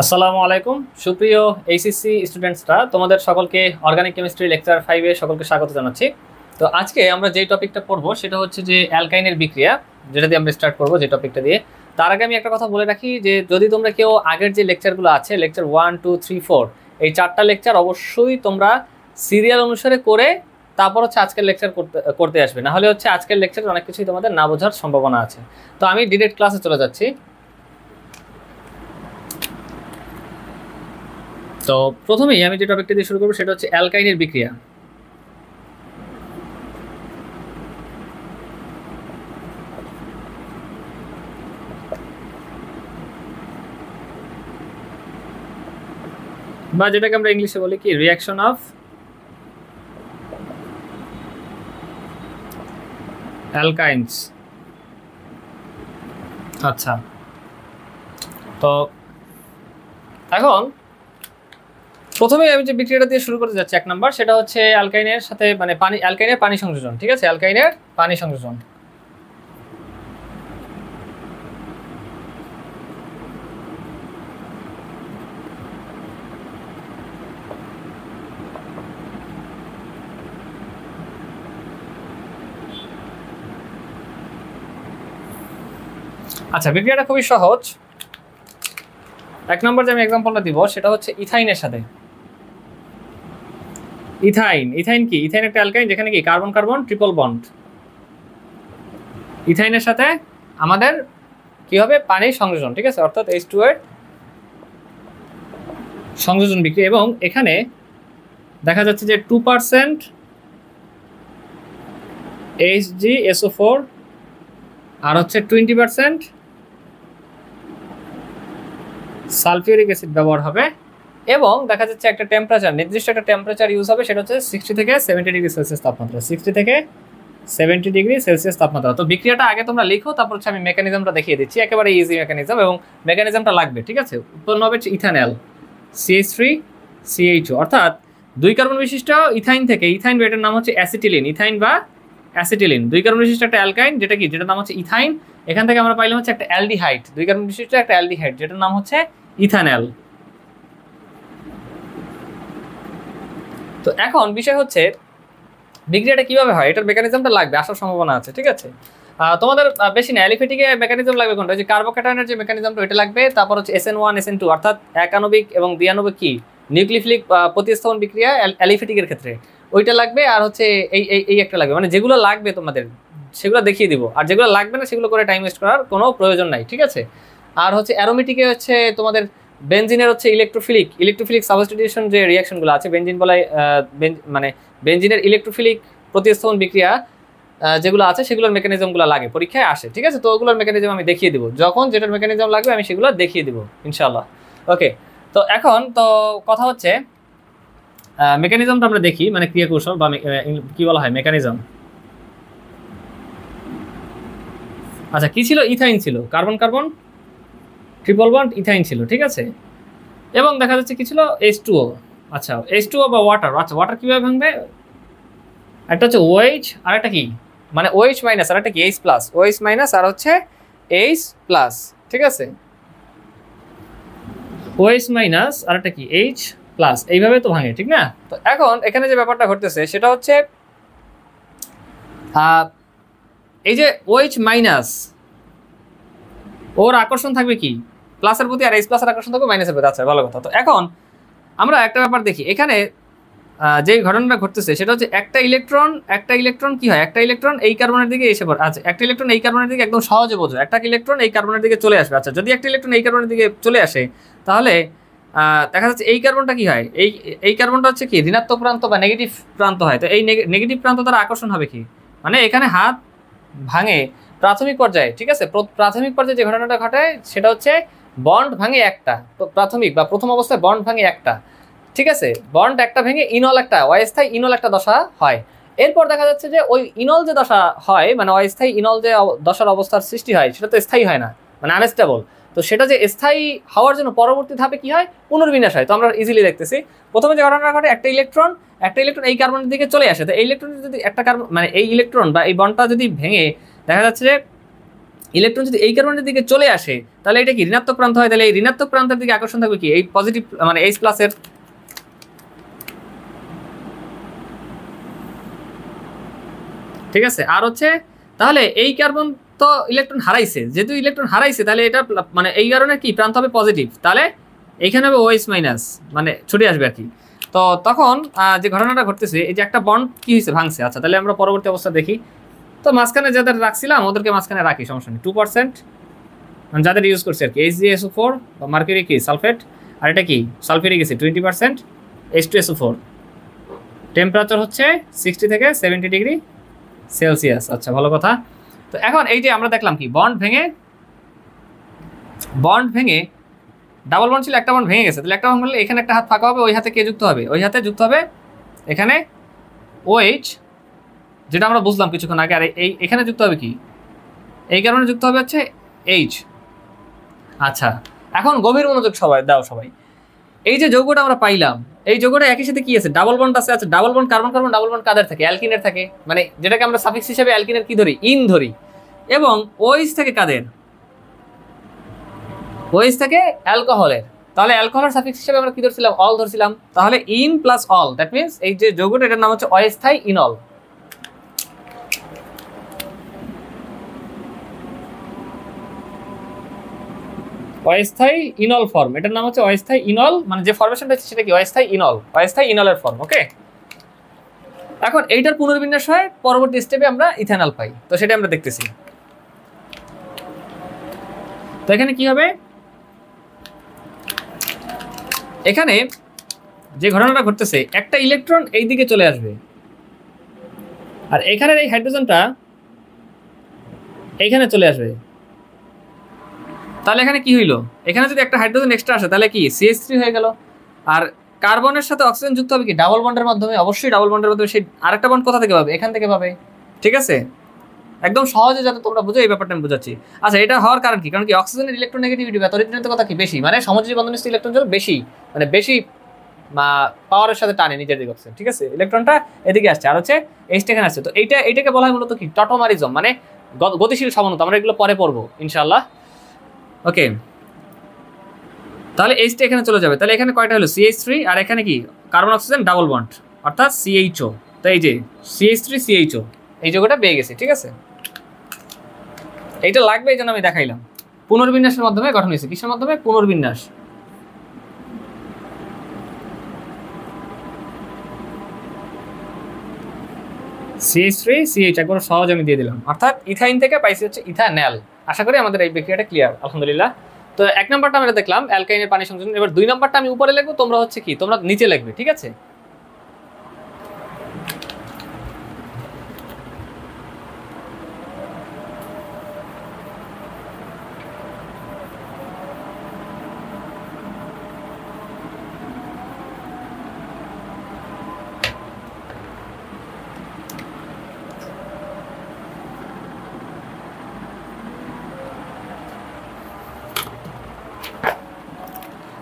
আসসালামু আলাইকুম সুপ্রিয় এইচএসসি স্টুডেন্টসরা, তোমাদের সকলকে অর্গানিক কেমিস্ট্রি লেকচার 5 এ সকলকে স্বাগত জানাচ্ছি। তো আজকে আমরা যে টপিকটা পড়বো সেটা হচ্ছে যে অ্যালকাইনের বিক্রিয়া, যেটা দিয়ে আমরা স্টার্ট করবো যে টপিকটা দিয়ে। তার আগে আমি একটা কথা বলে রাখি যে যদি তোমরা কেউ আগের যে লেকচারগুলো আছে, লেকচার 1, 2, 3, 4, এই 4টা লেকচার অবশ্যই তোমরা সিরিয়াল অনুসারে করে তারপর হচ্ছে আজকের লেকচার করতে আসবে, না হলে হচ্ছে আজকের লেকচারে অনেক কিছুই তোমাদের না বোঝার সম্ভাবনা আছে। তো আমি ডিরেক্ট ক্লাসে চলে যাচ্ছি। তো প্রথমেই আমি যে টপিকটা দিয়ে শুরু করবো সেটা হচ্ছে অ্যালকাইনের বিক্রিয়া। বা যেটাকে আমরা ইংলিশে বলি কি রিঅ্যাকশন অফ অ্যালকাইনস। আচ্ছা, তো এখন প্রথমেই আমি যে বিক্রিয়াটা দিয়ে শুরু করতে যাচ্ছি 1 নাম্বার, সেটা হচ্ছে অ্যালকাইনের সাথে মানে পানি, অ্যালকাইনের পানি সংযোজন। ঠিক আছে, অ্যালকাইনের পানি সংযোজন। আচ্ছা, বিক্রিয়াটা খুবই সহজ। 1 নম্বর যে আমি এক্সাম্পলটা দিব সেটা হচ্ছে ইথাইনের সাথে। ইথাইন কি? ইথাইন একটা অ্যালকাইন যেখানে কি কার্বন কার্বন ট্রিপল বন্ড। ইথাইনের সাথে আমাদের কি হবে? পানির সংযোজন। ঠিক আছে, অর্থাৎ H2 এর সংযোজন বিক্রিয়া। এবং এখানে দেখা যাচ্ছে যে 2% HgSO4 আর হচ্ছে 20% সালফিউরিক অ্যাসিড ব্যবহার হবে। এবং দেখা যাচ্ছে একটা টেম্পারেচার, নির্দিষ্ট একটা টেম্পারেচার ইউজ হবে, সেটা হচ্ছে 60 থেকে 70 ডিগ্রি সেলসিয়াস তাপমাত্রা। 60 থেকে 70 ডিগ্রি সেলসিয়াস তাপমাত্রা। তো বিক্রিয়াটা আগে তোমরা লিখো, তারপর হচ্ছে আমি মেকানিজমটা দেখিয়ে দিচ্ছি। একেবারে ইজি মেকানিজম, এবং মেকানিজমটা লাগবে। ঠিক আছে, উৎপন্ন হবে ইথানল CH3CHO, অর্থাৎ 2 কার্বন বিশিষ্ট ইথাইন থেকে, ইথাইন এটার নাম হচ্ছে অ্যাসিটিলিন, ইথাইন বা অ্যাসিটিলিন। 2 কার্বন বিশিষ্ট একটা অ্যালকাইন যেটা কি, যেটার নাম হচ্ছে ইথাইন। এখান থেকে আমরা পাইলাম হচ্ছে একটা অ্যালডিহাইড, 2 কার্বন বিশিষ্ট একটা অ্যালডিহাইড যেটার নাম হচ্ছে ইথানল। তো এখন বিষয় হচ্ছে বিক্রিয়াটা কিভাবে হয়, এটার মেকানিজমটা লাগবে, আসার সম্ভাবনা আছে। ঠিক আছে, তোমাদের বেশি না, অ্যালিফেটিকে মেকানিজম লাগবে কোনটা? যে কার্বোক্যাটায়নের যে মেকানিজমটা ওইটা লাগবে। তারপর হচ্ছে SN1 SN2, অর্থাৎ একাণবিক এবং দ্বিআণবিক কি নিউক্লিওফিলিক প্রতিস্থাপন বিক্রিয়া অ্যালিফেটিকের ক্ষেত্রে ওইটা লাগবে। আর হচ্ছে এই একটা লাগবে, মানে যেগুলো লাগবে তোমাদের সেগুলো দেখিয়ে দিব, আর যেগুলো লাগবে না সেগুলো করে টাইম ওয়েস্ট করার কোনো প্রয়োজন নাই। ঠিক আছে, আর হচ্ছে অ্যারোমেটিকে হচ্ছে তোমাদের বেনজিনের হচ্ছে ইলেকট্রোফিলিক সাবস্টিটিউশন যে রিঅ্যাকশনগুলো আছে, বেনজিন বলাই মানে বেনজিনের ইলেকট্রোফিলিক প্রতিস্থাপন বিক্রিয়া যেগুলো আছে সেগুলোর মেকানিজমগুলো লাগে, পরীক্ষায় আসে। ঠিক আছে, তো ওগুলোর মেকানিজম আমি দেখিয়ে দিব, যখন যেটার মেকানিজম লাগবে আমি সেগুলো দেখিয়ে দিব ইনশাআল্লাহ। ওকে, তো এখন তো কথা হচ্ছে মেকানিজমটা আমরা দেখি, মানে ক্রিয়া কৌশল বা কি বলা হয় মেকানিজম। আচ্ছা, কি ছিল? ইথাইন ছিল, carbon carbon triple bond ethyne ছিল। ঠিক আছে, এবং দেখা যাচ্ছে কি ছিল? H2O। আচ্ছা, H2O বা ওয়াটার। আচ্ছা, ওয়াটার কিভাবে ভাঙবে? একটা হচ্ছে OH আর একটা কি, মানে OH মাইনাস আর একটা কি H প্লাস, OH মাইনাস আর হচ্ছে H প্লাস। ঠিক আছে, OH মাইনাস আর একটা কি H প্লাস, এইভাবে তো ভাঙে। ঠিক না? তো এখন এখানে যে ব্যাপারটা ঘটতেছে সেটা হচ্ছে এই যে OH মাইনাস, ওর আকর্ষণ থাকবে কি প্লাসের প্রতি, আর H প্লাসের আকর্ষণ থাকবে মাইনাসের প্রতি। আচ্ছা, ভালো কথা। তো এখন আমরা একটা ব্যাপার দেখি, এখানে যে ঘটনাটা ঘটতেছে সেটা হচ্ছে একটা ইলেকট্রন কি হয়, একটা ইলেকট্রন এই কার্বনের দিকে এসে পড়ে। আচ্ছা, একটা ইলেকট্রন এই কার্বনের দিকে, একদম সহজে বোঝো, একটা ইলেকট্রন এই কার্বনের দিকে চলে আসবে। আচ্ছা, যদি একটা ইলেকট্রন এই কার্বনের দিকে চলে আসে তাহলে দেখা যাচ্ছে এই কার্বনটা কি হয়, এই কার্বনটা হচ্ছে কি ঋণাত্মক প্রান্ত বা নেগেটিভ প্রান্ত হয়। তো এই নেগেটিভ প্রান্ত দ্বারা আকর্ষণ হবে কি, মানে এখানে হাত ভাঙে প্রাথমিক পর্যায়ে। ঠিক আছে, প্রাথমিক পর্যায়ে যে ঘটনাটা ঘটায় সেটা হচ্ছে বন্ড ভাঙে একটা, প্রাথমিক বা প্রথম অবস্থায় বন্ড ভাঙে একটা। ঠিক আছে, বন্ড একটা ভেঙে ইনল একটা, অস্থায়ী ইনল একটা দশা হয়। এরপর দেখা যাচ্ছে যে ওই ইনল যে দশা হয়, মানে অস্থায়ী ইনল যে দশার অবস্থার সৃষ্টি হয় সেটা তো স্থায়ী হয় না, মানে আনস্টেবল। তো সেটা যে স্থায়ী হওয়ার জন্য পরবর্তী ধাপে কি হয়, পুনর্বিন্যাস হয়। তো আমরা ইজিলি দেখতেছি প্রথমে যে ঘটনা ঘটে, একটা ইলেকট্রন এই কার্বনের দিকে চলে আসে। তো এই ইলেকট্রন যদি একটা কার্বন, মানে এই ইলেকট্রন বা এই বন্ডটা যদি ভেঙে দেখা যাচ্ছে যে ইলেকট্রন যদি এই কার্বনের দিকে চলে আসে তাহলে এটা কি ঋণাত্মক প্রান্ত হয়, তাহলে এই ঋণাত্মক প্রান্তের দিকে আকর্ষণ থাকবে কি এই পজিটিভ মানে H প্লাসের। ঠিক আছে, আর হচ্ছে তাহলে এই কার্বন তো ইলেকট্রন হারাইছে, যেহেতু ইলেকট্রন হারাইছে তাহলে এটা মানে এই কারণে কি প্রান্ত হবে পজিটিভ, তাহলে এইখানে হবে OH মাইনাস মানে ছুটে আসবে আর কি। তো তখন যে ঘটনাটা ঘটতেছে এই যে একটা বন্ড কি হয়েছে ভাঙছে। আচ্ছা তাহলে আমরা পরবর্তী অবস্থা দেখি। তো মাঝখানে যাদের রাখছিলাম ওদেরকে মাঝখানে রাখি, সমস্যা নেই। 2% মানে যাদের ইউজ করছে আর কি HgSO4 বা মার্কিউরি কি সালফেট, আর এটা কি সালফিউরিক অ্যাসিড 20% H2SO4, টেম্পারেচার হচ্ছে 60 থেকে 70 ডিগ্রি সেলসিয়াস। আচ্ছা ভালো কথা। তো এখন এই যে আমরা দেখলাম কি বন্ড ভেঙে ডাবল বন্ড ছিল, একটা বন্ড ভেঙে গেছে, তাহলে একটা বন্ড বললে এখানে একটা হাত ফাঁকা হবে, ওই হাতে কে যুক্ত হবে, ওই হাতে যুক্ত হবে এখানে OH, যেটা আমরা বুঝলাম কিছুক্ষণ আগে। আর এই এখানে যুক্ত হবে কি এই কারণে যুক্ত হবে হচ্ছে H। আচ্ছা এখন গভীর মনোযোগ সবাই দাও সবাই, এই যে যৌগটা আমরা পাইলাম এই যৌগটা একই সাথে কি আছে ডাবল বন্ড আছে। আচ্ছা double bond carbon carbon double bond কাদের থাকে অ্যালকিনের থাকে, মানে যেটাকে আমরা সাফিক্স হিসেবে অ্যালকিনের কি ধরি ইন ধরি, এবং OH থেকে কাদের OH থেকে অ্যালকোহলের, তাহলে অ্যালকোহলের সাফিক্স হিসেবে আমরা কি ধরছিলাম অল ধরছিলাম, তাহলে in plus all that means এই যে যৌগটা এটার নাম হচ্ছে অস্থায়ী ইনল। অস্থায়ী ইনল ফর্ম, এটার নাম হচ্ছে অস্থায়ী ইনল, মানে যে ফরমেশনটা হচ্ছে সেটা কি অস্থায়ী ইনল, অস্থায়ী ইনলের ফর্ম। ওকে, এখন এইটার পুনর্বিন্যাস হয় পরবর্তী স্টেপে আমরা ইথানল পাই, তো সেটা আমরা দেখতেছি। তো এখানে কি হবে, এখানে যে ঘটনাটা ঘটতেছে একটা ইলেকট্রন এই দিকে চলে আসবে, আর এখানের এই হাইড্রোজেনটা এইখানে চলে আসবে। তাহলে এখানে কি হইলো, এখানে যদি একটা হাইড্রোজেন এক্সট্রা আসে তাহলে কি CH3 হয়ে গেল। আর কার্বনের সাথে অক্সিজেন যুক্ত হবে কি ডাবল বন্ডের মাধ্যমে, অবশ্যই ডাবল বন্ডের মাধ্যমে। সেই আরেকটা বন্ড কোথা থেকে পাবে, এখান থেকে পাবে। ঠিক আছে, একদম সহজে যাতে তোমরা বুঝো এই ব্যাপারটা আমি বুঝাচ্ছি। আচ্ছা এটা হওয়ার কারণ কি, কারণ কি অক্সিজেনের ইলেকট্রোনেগেটিভিটি বা তড়িৎ-ঋণাত্মকতা কি বেশি, মানে সমযোজী বন্ধনস্থ ইলেকট্রন জন্য বেশি, মানে বেশি পাওয়ারের সাথে টানে নিজের দিকে অক্সিজেন। ঠিক আছে, ইলেকট্রনটা এদিকে আসছে আর হচ্ছে এইচটা এখানে আসছে। তো এইটাকে বলা হয় মূলত কি টটোমারিজম, মানে গতিশীল সমানতা। আমরা এগুলো পরে পড়বো ইনশাআল্লাহ। ওকে, তাহলে এইচটা এখানে চলে যাবে, তাহলে এখানে কয়টা হলো CH3, আর এখানে কি কার্বন অক্সিজেন ডাবল বন্ড অর্থাৎ CHO। তো এই যে CH3 CHO এই যোগটা পেয়ে গেছে। ঠিক আছে, এইটা লাগবে এই জন্য আমি দেখাইলাম। পুনর্বিন্যাসের মাধ্যমে গঠন হয়েছে, কিসের মাধ্যমে পুনর্বিন্যাস। CH3 CH একবার সহজ আমি দিয়ে দিলাম, অর্থাৎ ইথাইন থেকে পাইছি হচ্ছে ইথানল। আশা করি আমাদের এই প্রক্রিয়াটা ক্লিয়ার, আলহামদুলিল্লাহ। তো 1 নাম্বারটা আমরা দেখলাম অ্যালকাইনের পানি সংযোজন। এবার 2 নাম্বারটা আমি উপরে লিখবো, তোমরা হচ্ছে কি তোমরা নিচে লিখবে। ঠিক আছে,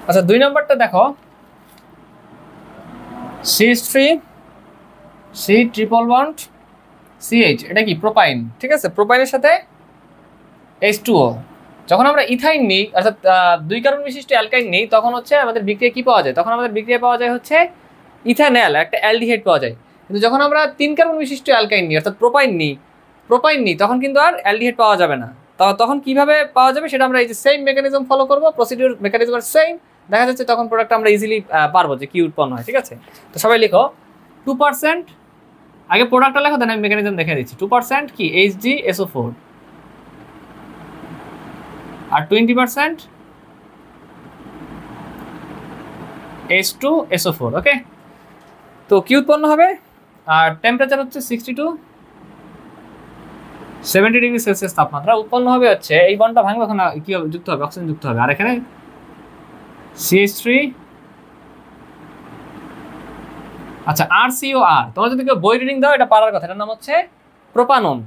আচ্ছা 2 নাম্বারটা দেখো CH3 C triple bond CH, এটা কি প্রোপাইন। ঠিক আছে, প্রোপাইনের সাথে H2O। যখন আমরা ইথাইন নিই অর্থাৎ 2 কার্বন বিশিষ্ট অ্যালকাইন নিই তখন হচ্ছে আমাদের বিক্রিয়া কি পাওয়া যায়, তখন আমাদের বিক্রিয়া পাওয়া যায় হচ্ছে ইথানল, একটা অ্যালডিহাইড পাওয়া যায়। কিন্তু যখন আমরা 3 কার্বন বিশিষ্ট অ্যালকাইন নিই অর্থাৎ প্রোপাইন নিই তখন কিন্তু আর অ্যালডিহাইড পাওয়া যাবে না। তখন কিভাবে পাওয়া যাবে সেটা আমরা এই যে সেম মেকানিজম ফলো করবো, প্রসিডিউর মেকানিজম সেম, দেখা যাচ্ছে তখন প্রোডাক্ট আমরা ইজিলি পারবো যে কি উৎপন্ন হয়। ঠিক আছে, তো সবাই লিখো 2%, আগে প্রোডাক্টটা লেখো দেন আমি মেকানিজম দেখে দিচ্ছি। 2% কি HgSO4 আর 20% H2SO4। ওকে, তো কি উৎপন্ন হবে, আর টেম্পারেচার হচ্ছে 60 to 70 ডিগ্রি সেলসিয়াস তাপমাত্রা উৎপন্ন হবে হচ্ছে। এই বন্ডটা ভাঙবে এখন কি হবে, যুক্ত হবে অক্সিজেন যুক্ত হবে, আর এখানে CH3। আচ্ছা RCOR, তোমরা যদি কেউ বই রিডিং দাও এটা পারার কথা, এটার নাম হচ্ছে প্রোপানন,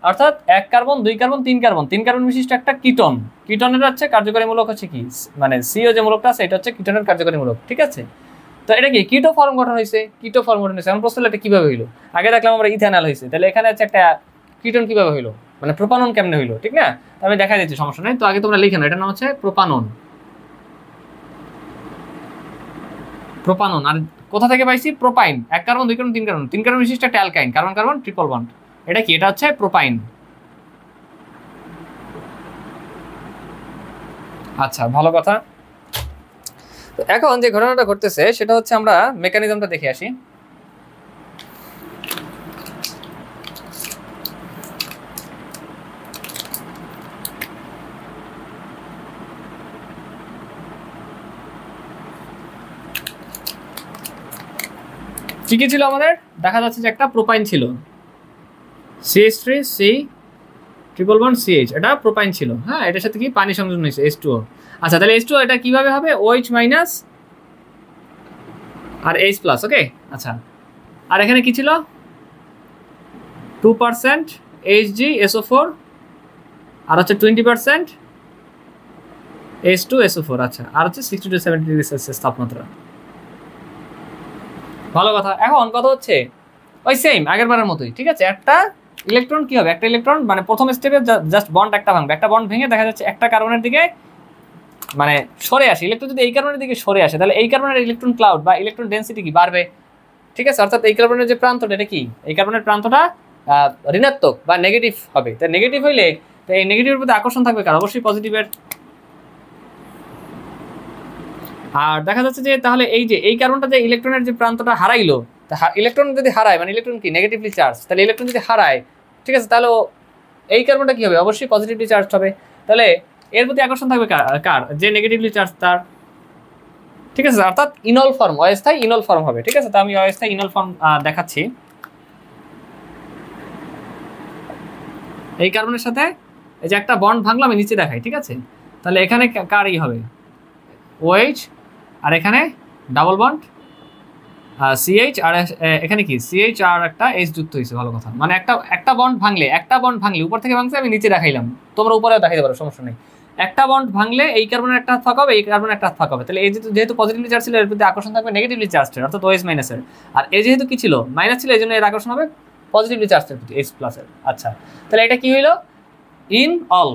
অর্থাৎ 1 কার্বন 2 কার্বন 3 কার্বন বিশিষ্ট একটা কিটোন। কিটোনের হচ্ছে কার্যকরী মূলক হচ্ছে কি, মানে CO যে মূলকটা আছে এটা হচ্ছে কিটোনের কার্যকরী মূলক। ঠিক আছে, তো এটা কি কিটো ফর্ম গঠন হয়েছে, কিটো ফর্ম গঠন হয়েছে। এখন প্রশ্ন এটা কিভাবে হইলো, আগে দেখলাম আমরা ইথানল হয়েছে, তাহলে এখানে হচ্ছে একটা কিটোন কিভাবে হইলো। মানে প্রোপানন কেমনে হইলো, ঠিক না? আমি দেখা দিচ্ছি, সমস্যা নাই। তো আগে তোমরা লিখে নাও, এটার নাম হচ্ছে প্রোপানন। প্রোপানন। আর কোথা থেকে পাইছি? Propyne. 1 carbon 2 carbon 3 carbon, 3 carbon বিশিষ্ট একটা অ্যালকাইন, কার্বন কার্বন ট্রিপল বন্ড। এটা কি? এটা হচ্ছে প্রোপাইন। আচ্ছা, ভালো কথা। এখন যে ঘটনাটা ঘটতেছে সেটা হচ্ছে আমরা মেকানিজমটা দেখে আসি। কি কি ছিল আমাদের? দেখা যাচ্ছে যে একটা প্রোপাইন ছিল, CH3C ট্রিপল বন্ড CH, এটা প্রোপাইন ছিল। হ্যাঁ, এটার সাথে কি পানি সংযোজন হয়েছে, H2O। আচ্ছা, তাহলে H2O এটা কিভাবে হবে? OH মাইনাস আর H প্লাস। ওকে, আচ্ছা। আর এখানে কি ছিল? 2% HgSO4 আর হচ্ছে 20% H2SO4। আচ্ছা, আর হচ্ছে 60 to 70 ডিগ্রি সেলসিয়াস তাপমাত্রা। ভালো কথা। এখন কথা হচ্ছে ওই সেম আগের বারের মতোই, ঠিক আছে? একটা ইলেকট্রন কি হবে? একটা ইলেকট্রন মানে প্রথম স্টেপে জাস্ট বন্ড একটা ভাঙবে, একটা বন্ড ভেঙে দেখা যাচ্ছে একটা কার্বনের দিকে মানে সরে আসে। ইলেকট্রন যদি এই কার্বনের দিকে সরে আসে তাহলে এই কার্বনের ইলেকট্রন ক্লাউড বা ইলেকট্রন ডেনসিটি কি বাড়বে, ঠিক আছে? অর্থাৎ এই কার্বনের যে প্রান্তটা, এটা কি? এই কার্বনের প্রান্তটা ঋণাত্মক বা নেগেটিভ হবে। তাই নেগেটিভ হইলে এই নেগেটিভের প্রতি আকর্ষণ থাকবে কার? অবশ্যই পজিটিভের। আর দেখা যাচ্ছে যে তাহলে এই যে এই কার্বনটা যে ইলেকট্রনের যে প্রান্তটা হারাইলো, ইলেকট্রন যদি হারায় মানে ইলেকট্রন কি নেগেটিভলি চার্জ, তাহলে ইলেকট্রন যদি হারায়, ঠিক আছে, তাহলে এই কার্বনটা কি হবে? অবশ্যই পজিটিভলি চার্জ হবে। তাহলে এর প্রতি আকর্ষণ থাকবে কার? যে নেগেটিভলি চার্জ তার, ঠিক আছে? অর্থাৎ ইনল ফর্ম, অস্থায়ী ইনল ফর্ম হবে, ঠিক আছে? তো আমি অস্থায়ী ইনল ফর্ম দেখাচ্ছি। এই কার্বনের সাথে এই যে একটা বন্ড ভাঙলাম, আমি নিচে দেখাই, ঠিক আছে? তাহলে এখানে কার ই হবে? OH, আর এখানে ডাবল বন্ড CH, আর এখানে কি CH আর একটা H যুক্ত হয়েছে। ভালো কথা। মানে একটা বন্ড ভাঙলে উপর থেকে ভাঙছে, আমি নিচে দেখাইলাম, তোমরা উপরেও দেখাইতে পারো, সমস্যা নেই। একটা বন্ড ভাঙলে এই কার্বনের একটা হাত ফাঁকা হবে, এই কার্বনের একটা হাত ফাঁকা হবে। তাহলে এই যেহেতু পজিটিভলি চার্জ ছিল, এর প্রতি আকর্ষণ থাকবে নেগেটিভলি চার্জের, অর্থাৎ OH মাইনাসের। আর এই যেহেতু কি ছিল? মাইনাস ছিল, এই জন্য এর আকর্ষণ হবে পজিটিভলি চার্জের প্রতি, H প্লাসের। আচ্ছা, তাহলে এটা কি হইলো? ইন অল,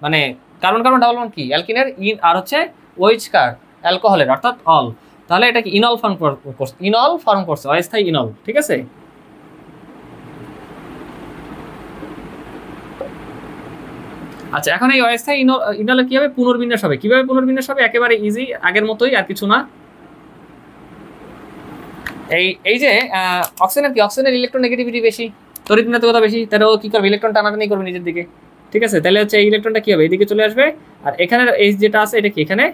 মানে কার্বন কার্বন ডাবল বন্ড কি অ্যালকিনের, ইন, আর হচ্ছে OH কার? অ্যালকোহলের, অর্থাৎ অল। তাহলে এটা কি ইনল ফর্ম করছে, ইনল ফর্ম করছে, অস্থায়ী ইনল, ঠিক আছে? আচ্ছা, এখন এই অস্থায়ী ইনলে কি হবে? পুনর্বিন্যাস হবে। কিভাবে পুনর্বিন্যাস হবে? একেবারে ইজি, আগের মতোই, আর কিছু না। এই যে অক্সিজেনের কি? অক্সিজেনের ইলেকট্রন নেগেটিভিটি বেশি, তড়িৎ বেশি, তাহলে ও কি করবে? ইলেকট্রন টানাটানি করবে নিজের দিকে, ঠিক আছে? তাহলে হচ্ছে এই ইলেকট্রনটা কি হবে? এইদিকে চলে আসবে, আর এখানের H যেটা আছে এটা কি এখানে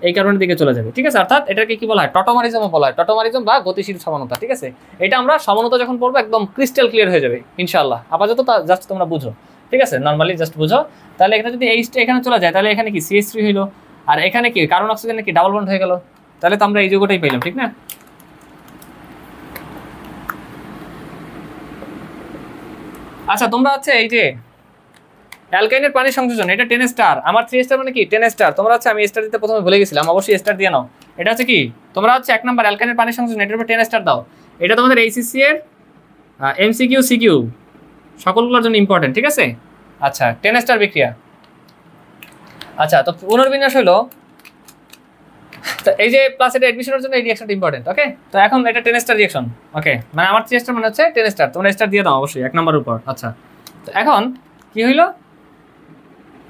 এই কার্বনের দিকে চলে যাবে, ঠিক আছে? অর্থাৎ এটাকে কি বলা হয়? টটোমারিজম বলা হয়, টটোমারিজম বা গতিশীল সমানতা, ঠিক আছে? এটা আমরা সমানতা যখন পড়বো একদম ক্রিস্টাল ক্লিয়ার হয়ে যাবে ইনশাআল্লাহ। আপাতত জাস্ট তোমরা বুঝো, ঠিক আছে? নর্মালি জাস্ট বুঝো। তাহলে এখানে যদি H এখানে চলে যায়, তাহলে এখানে কি CH3 হইলো, আর এখানে কি কার্বন অক্সিজেনের কি ডাবল বন্ড হয়ে গেল। তাহলে তো আমরা এই যৌগটাই পেলাম, ঠিক না? আচ্ছা, তোমরা হচ্ছে এই যে অ্যালকাইনের পানি সংযোজন, এটা 10 স্টার, আমার 3 স্টার মানে কি 10 স্টার। তোমরা হচ্ছে আমি স্টার দিতে প্রথমে ভুলে গেছিলাম, অবশ্যই স্টার দিয়ে নাও। এটা হচ্ছে কি? তোমরা হচ্ছে 1 নাম্বার অ্যালকাইনের পানি সংযোজন, এটার উপর 10 স্টার দাও। এটা তোমাদের ACC এর MCQ CQ সকলগুলোর জন্য ইম্পর্টেন্ট, ঠিক আছে? আচ্ছা, 10 স্টার বিক্রিয়া। আচ্ছা, তো পুনর্বিন্যাস হলো, তো এই যে প্লাস এটা এডমিশনের জন্য এই রিঅ্যাকশনটা ইম্পর্টেন্ট। ওকে, তো এখন এটা 10 স্টার রিঅ্যাকশন। ওকে, মানে আমার 3 স্টার মানে হচ্ছে 10 স্টার, তোমরা স্টার দিয়ে দাও অবশ্যই 1 নাম্বার উপর। আচ্ছা, তো এখন কি হইলো?